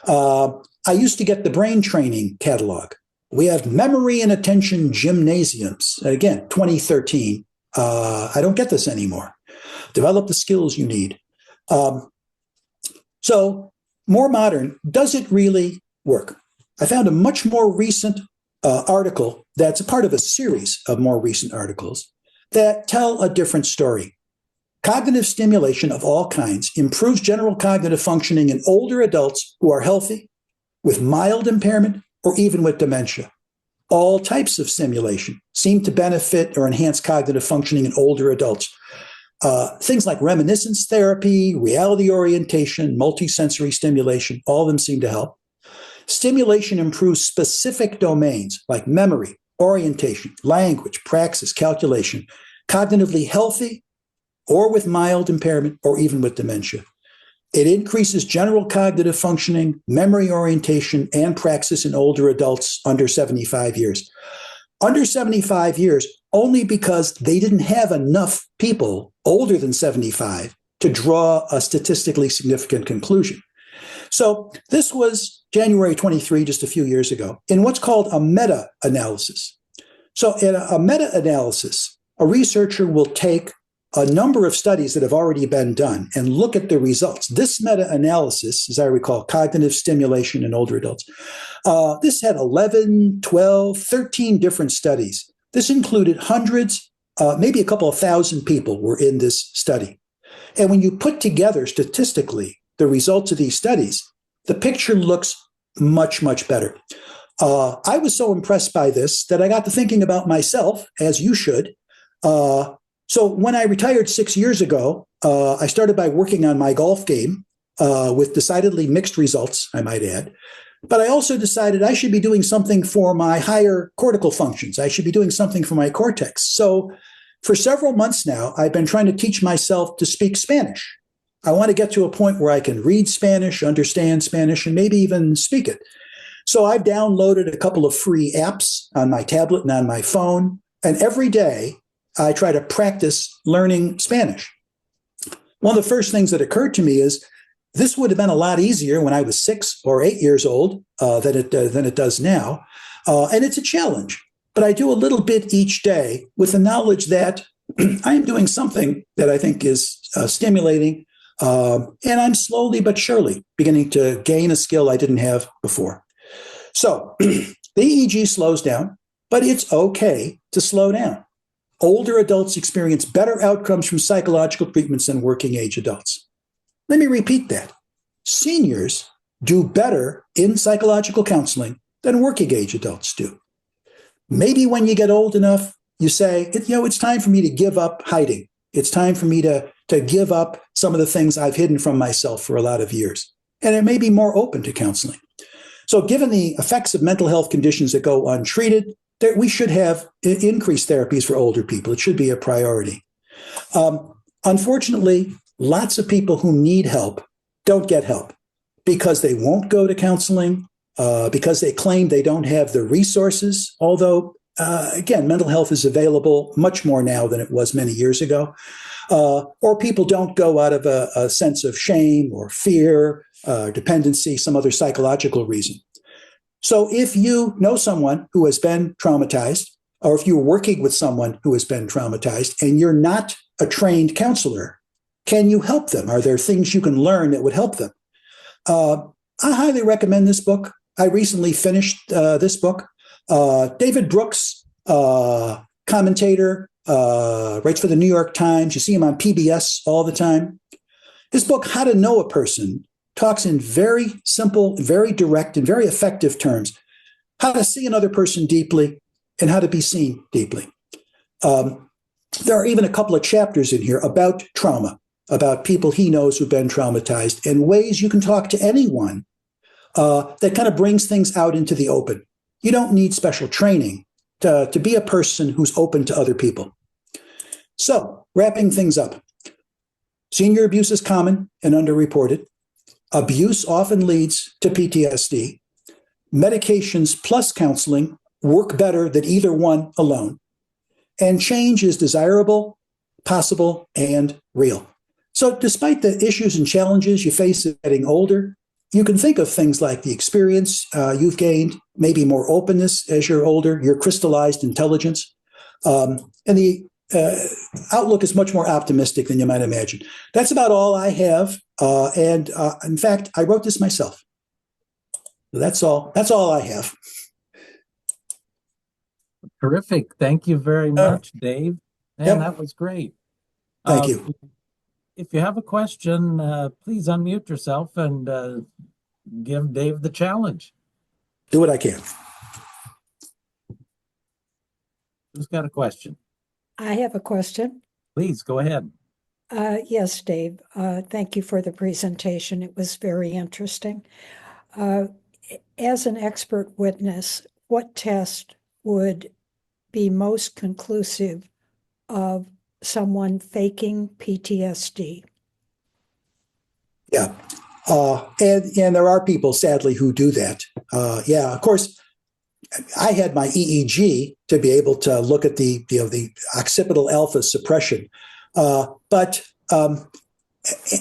I used to get the brain training catalog. We have memory and attention gymnasiums. Again, 2013. I don't get this anymore. Develop the skills you need. So more modern, does it really work? I found a much more recent article that's a part of a series of more recent articles that tell a different story. Cognitive stimulation of all kinds improves general cognitive functioning in older adults who are healthy, with mild impairment, or even with dementia. All types of stimulation seem to benefit or enhance cognitive functioning in older adults. Things like reminiscence therapy, reality orientation, multisensory stimulation, all of them seem to help. Stimulation improves specific domains like memory, orientation, language, praxis, calculation, cognitively healthy or with mild impairment or even with dementia. It increases general cognitive functioning, memory orientation, and praxis in older adults under 75 years. Under 75 years, only because they didn't have enough people older than 75 to draw a statistically significant conclusion. So this was January 23, just a few years ago, in what's called a meta-analysis. So in a meta-analysis, a researcher will take a number of studies that have already been done and look at the results. This meta-analysis, as I recall, cognitive stimulation in older adults, this had 11, 12, 13 different studies. This included hundreds, maybe a couple of thousand people were in this study. And when you put together statistically the results of these studies, the picture looks much, much better. I was so impressed by this that I got to thinking about myself, as you should. So when I retired 6 years ago, I started by working on my golf game with decidedly mixed results, I might add. But I also decided I should be doing something for my higher cortical functions. I should be doing something for my cortex. So for several months now, I've been trying to teach myself to speak Spanish. I want to get to a point where I can read Spanish, understand Spanish, and maybe even speak it. So I've downloaded a couple of free apps on my tablet and on my phone. And every day I try to practice learning Spanish. One of the first things that occurred to me is this would have been a lot easier when I was 6 or 8 years old than it does now. And it's a challenge. But I do a little bit each day with the knowledge that I am doing something that I think is stimulating, And I'm slowly but surely beginning to gain a skill I didn't have before. So the EEG slows down, but it's okay to slow down. Older adults experience better outcomes from psychological treatments than working age adults. Let me repeat that. Seniors do better in psychological counseling than working age adults do. Maybe when you get old enough, you say, it's time for me to give up hiding. It's time for me to give up some of the things I've hidden from myself for a lot of years. And it may be more open to counseling. So given the effects of mental health conditions that go untreated, we should have increased therapies for older people. It should be a priority. Unfortunately, lots of people who need help don't get help because they won't go to counseling, because they claim they don't have the resources, although, again, mental health is available much more now than it was many years ago. Or people don't go out of a sense of shame or fear, dependency, some other psychological reason. So if you know someone who has been traumatized, or if you're working with someone who has been traumatized and you're not a trained counselor, can you help them? Are there things you can learn that would help them? I highly recommend this book. I recently finished this book. David Brooks, commentator, writes for the New York Times. You see him on PBS all the time. His book, How to Know a Person, talks in very simple, very direct, and very effective terms how to see another person deeply and how to be seen deeply. There are even a couple of chapters in here about trauma, about people he knows who've been traumatized, and ways you can talk to anyone that kind of brings things out into the open. You don't need special training to be a person who's open to other people. So, wrapping things up, senior abuse is common and underreported. Abuse often leads to PTSD. Medications plus counseling work better than either one alone. And change is desirable, possible, and real. So despite the issues and challenges you face getting older, you can think of things like the experience you've gained, maybe more openness as you're older, your crystallized intelligence, and the outlook is much more optimistic than you might imagine. That's about all I have. And in fact, I wrote this myself. That's all I have. Terrific. Thank you very much, Dave. And that was great. Thank you. If you have a question, please unmute yourself and give Dave the challenge. Do what I can. Who's got a question? I have a question. Please go ahead. Yes, Dave. Thank you for the presentation. It was very interesting. As an expert witness, what test would be most conclusive of someone faking PTSD? Yeah. And there are people, sadly, who do that. Of course, I had my EEG to be able to look at the occipital alpha suppression. But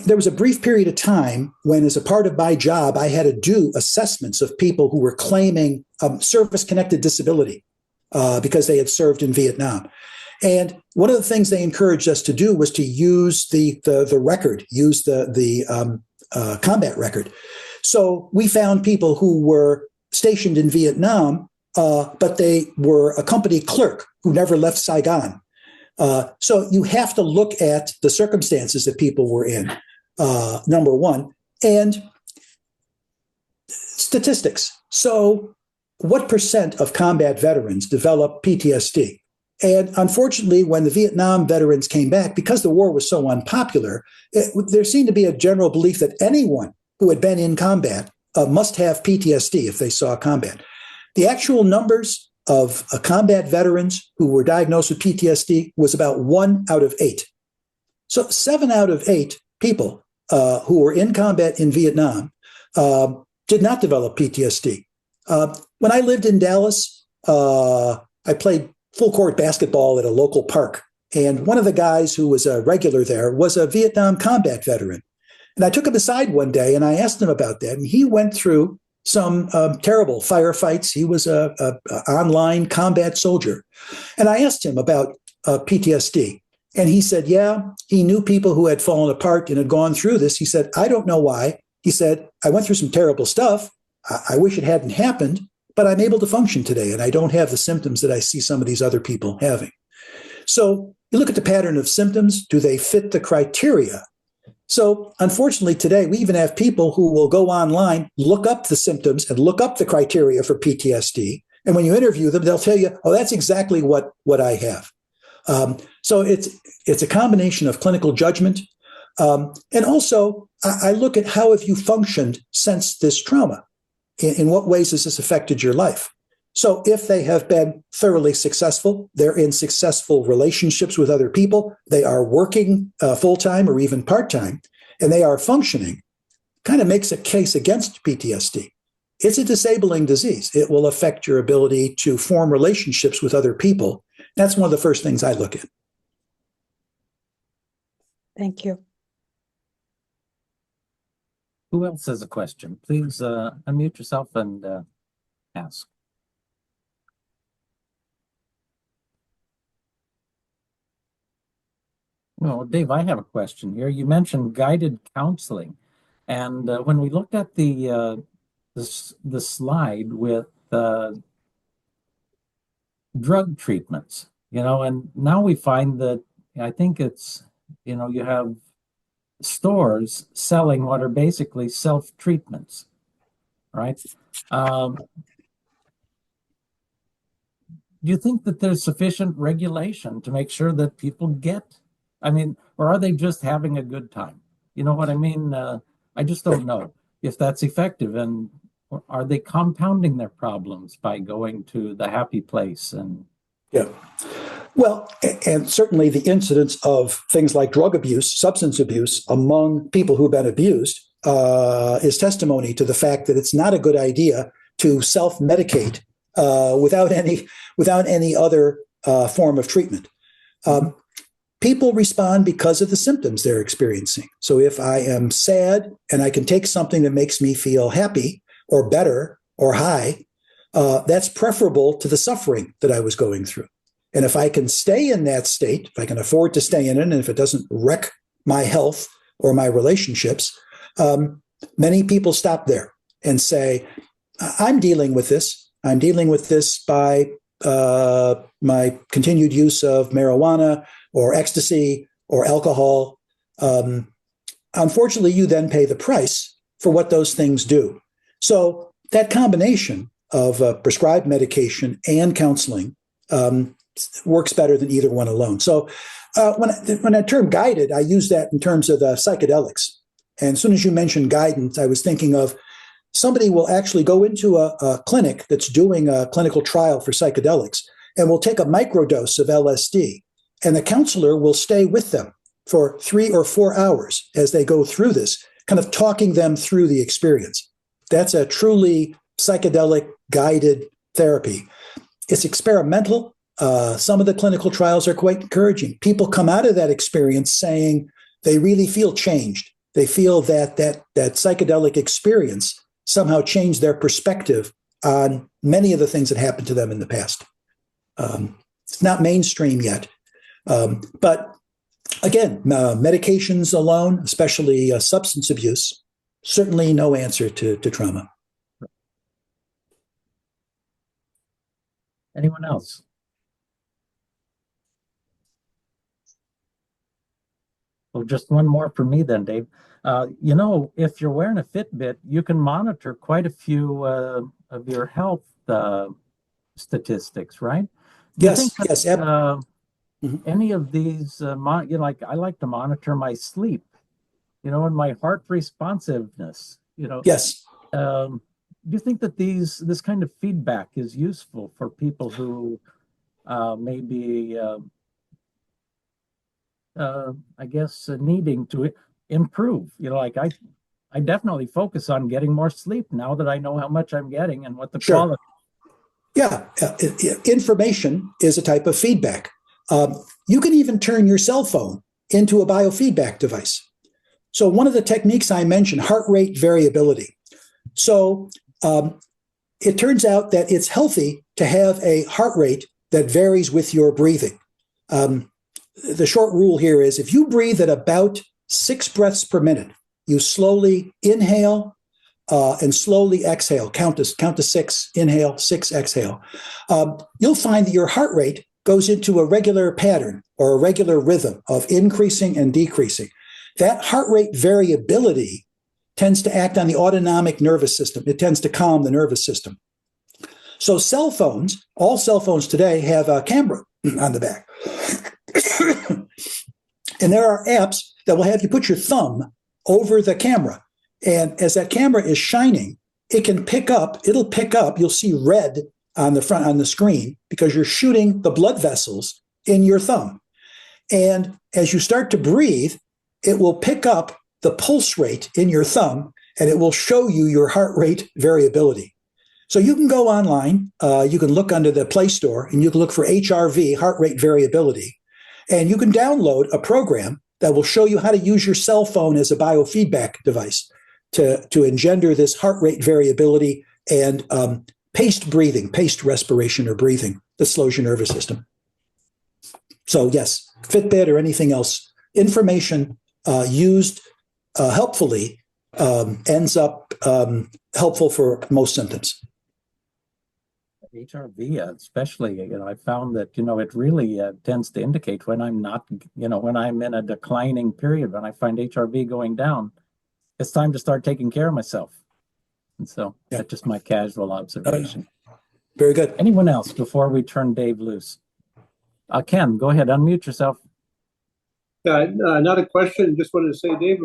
there was a brief period of time when, as a part of my job, I had to do assessments of people who were claiming service-connected disability because they had served in Vietnam. And one of the things they encouraged us to do was to use the record, use the combat record. So we found people who were stationed in Vietnam, but they were a company clerk who never left Saigon. So you have to look at the circumstances that people were in, number one, and statistics. So what percent of combat veterans develop PTSD? And unfortunately, when the Vietnam veterans came back, because the war was so unpopular, there seemed to be a general belief that anyone who had been in combat must have PTSD if they saw combat. The actual numbers of combat veterans who were diagnosed with PTSD was about 1 out of 8. So 7 out of 8 people who were in combat in Vietnam did not develop PTSD. When I lived in Dallas, I played full court basketball at a local park. And one of the guys who was a regular there was a Vietnam combat veteran. And I took him aside one day and I asked him about that. And he went through some terrible firefights. He was a online combat soldier. And I asked him about PTSD. And he said, yeah, he knew people who had fallen apart and had gone through this. He said, I don't know why. He said, I went through some terrible stuff. I wish it hadn't happened, but I'm able to function today, and I don't have the symptoms that I see some of these other people having. So you look at the pattern of symptoms. Do they fit the criteria? So unfortunately, today, we even have people who will go online, look up the symptoms and look up the criteria for PTSD. And when you interview them, they'll tell you, oh, that's exactly what I have. So it's a combination of clinical judgment. And also, I look at how have you functioned since this trauma? In what ways has this affected your life? So if they have been thoroughly successful, they're in successful relationships with other people, they are working full-time or even part-time, and they are functioning, kind of makes a case against PTSD. It's a disabling disease. It will affect your ability to form relationships with other people. That's one of the first things I look at. Thank you. Who else has a question? Please unmute yourself and ask. Well, Dave, I have a question here. You mentioned guided counseling, and when we looked at the slide with drug treatments, and now we find that I think it's, you have stores selling what are basically self-treatments, right? Do you think that there's sufficient regulation to make sure that people get, or are they just having a good time? You know what I mean? I just don't know if that's effective, and are they compounding their problems by going to the happy place? And yeah. Well, and certainly the incidence of things like drug abuse, substance abuse among people who've been abused is testimony to the fact that it's not a good idea to self-medicate without any other form of treatment. People respond because of the symptoms they're experiencing. So if I am sad and I can take something that makes me feel happy or better or high, that's preferable to the suffering that I was going through. And if I can stay in that state, if I can afford to stay in it, and if it doesn't wreck my health or my relationships, many people stop there and say, I'm dealing with this. I'm dealing with this by my continued use of marijuana or ecstasy or alcohol. Unfortunately, you then pay the price for what those things do. So that combination of prescribed medication and counseling works better than either one alone. So when I term guided, I use that in terms of the psychedelics. And as soon as you mentioned guidance, I was thinking of somebody will actually go into a clinic that's doing a clinical trial for psychedelics and will take a microdose of LSD, and the counselor will stay with them for 3 or 4 hours as they go through this, kind of talking them through the experience. That's a truly psychedelic guided therapy. It's experimental. Some of the clinical trials are quite encouraging. People come out of that experience saying they really feel changed. They feel that psychedelic experience somehow changed their perspective on many of the things that happened to them in the past. It's not mainstream yet. But again, medications alone, especially substance abuse, certainly no answer to trauma. anyone else? Well, just one more for me then, Dave. If you're wearing a Fitbit, you can monitor quite a few of your health statistics, right? Do you think Yes. any of these, like I like to monitor my sleep, and my heart responsiveness, Yes. Do you think that this kind of feedback is useful for people who maybe I guess needing to improve? I definitely focus on getting more sleep now that I know how much I'm getting and what the Sure. quality. Yeah. Information is a type of feedback. You can even turn your cell phone into a biofeedback device. So one of the techniques I mentioned, heart rate variability. So it turns out that it's healthy to have a heart rate that varies with your breathing. the short rule here is if you breathe at about 6 breaths per minute, you slowly inhale and slowly exhale. Count to 6, inhale, 6, exhale. You'll find that your heart rate goes into a regular pattern or a regular rhythm of increasing and decreasing. That heart rate variability tends to act on the autonomic nervous system. It tends to calm the nervous system. So cell phones, all cell phones today have a camera on the back. And there are apps that will have you put your thumb over the camera. And as that camera is shining, it'll pick up, you'll see red on the screen because you're shooting the blood vessels in your thumb. And as you start to breathe, it will pick up the pulse rate in your thumb and it will show you your heart rate variability. So you can go online, you can look under the Play Store and you can look for HRV, heart rate variability. And you can download a program that will show you how to use your cell phone as a biofeedback device to engender this heart rate variability and paced breathing, paced respiration or breathing that slows your nervous system. So yes, Fitbit or anything else, information used helpfully ends up helpful for most symptoms. HRV, especially, I found that, it really tends to indicate when I'm not, when I'm in a declining period, when I find HRV going down, it's time to start taking care of myself. And so that's just my casual observation. Very good. Anyone else before we turn Dave loose? Ken, go ahead, unmute yourself. Not a question. Just wanted to say, Dave,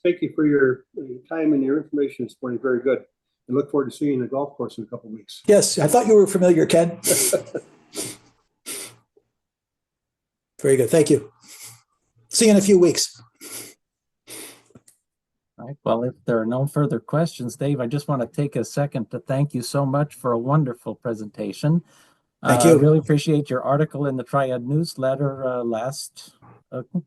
thank you for your time and your information this morning. Very good. I look forward to seeing you in the golf course in a couple of weeks. Yes, I thought you were familiar, Ken. Very good. Thank you. See you in a few weeks. All right. Well, if there are no further questions, Dave, I just want to take a second to thank you so much for a wonderful presentation. Thank you. I really appreciate your article in the Triad newsletter last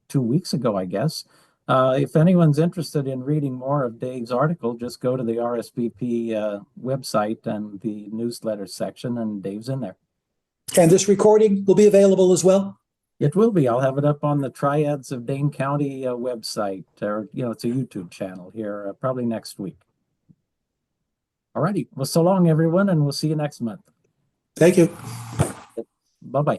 2 weeks ago, I guess. If anyone's interested in reading more of Dave's article, just go to the RSVP website and the newsletter section, and Dave's in there. And this recording will be available as well? It will be. I'll have it up on the Triads of Dane County website, or, it's a YouTube channel here, probably next week. All righty. Well, so long, everyone, and we'll see you next month. Thank you. Bye-bye.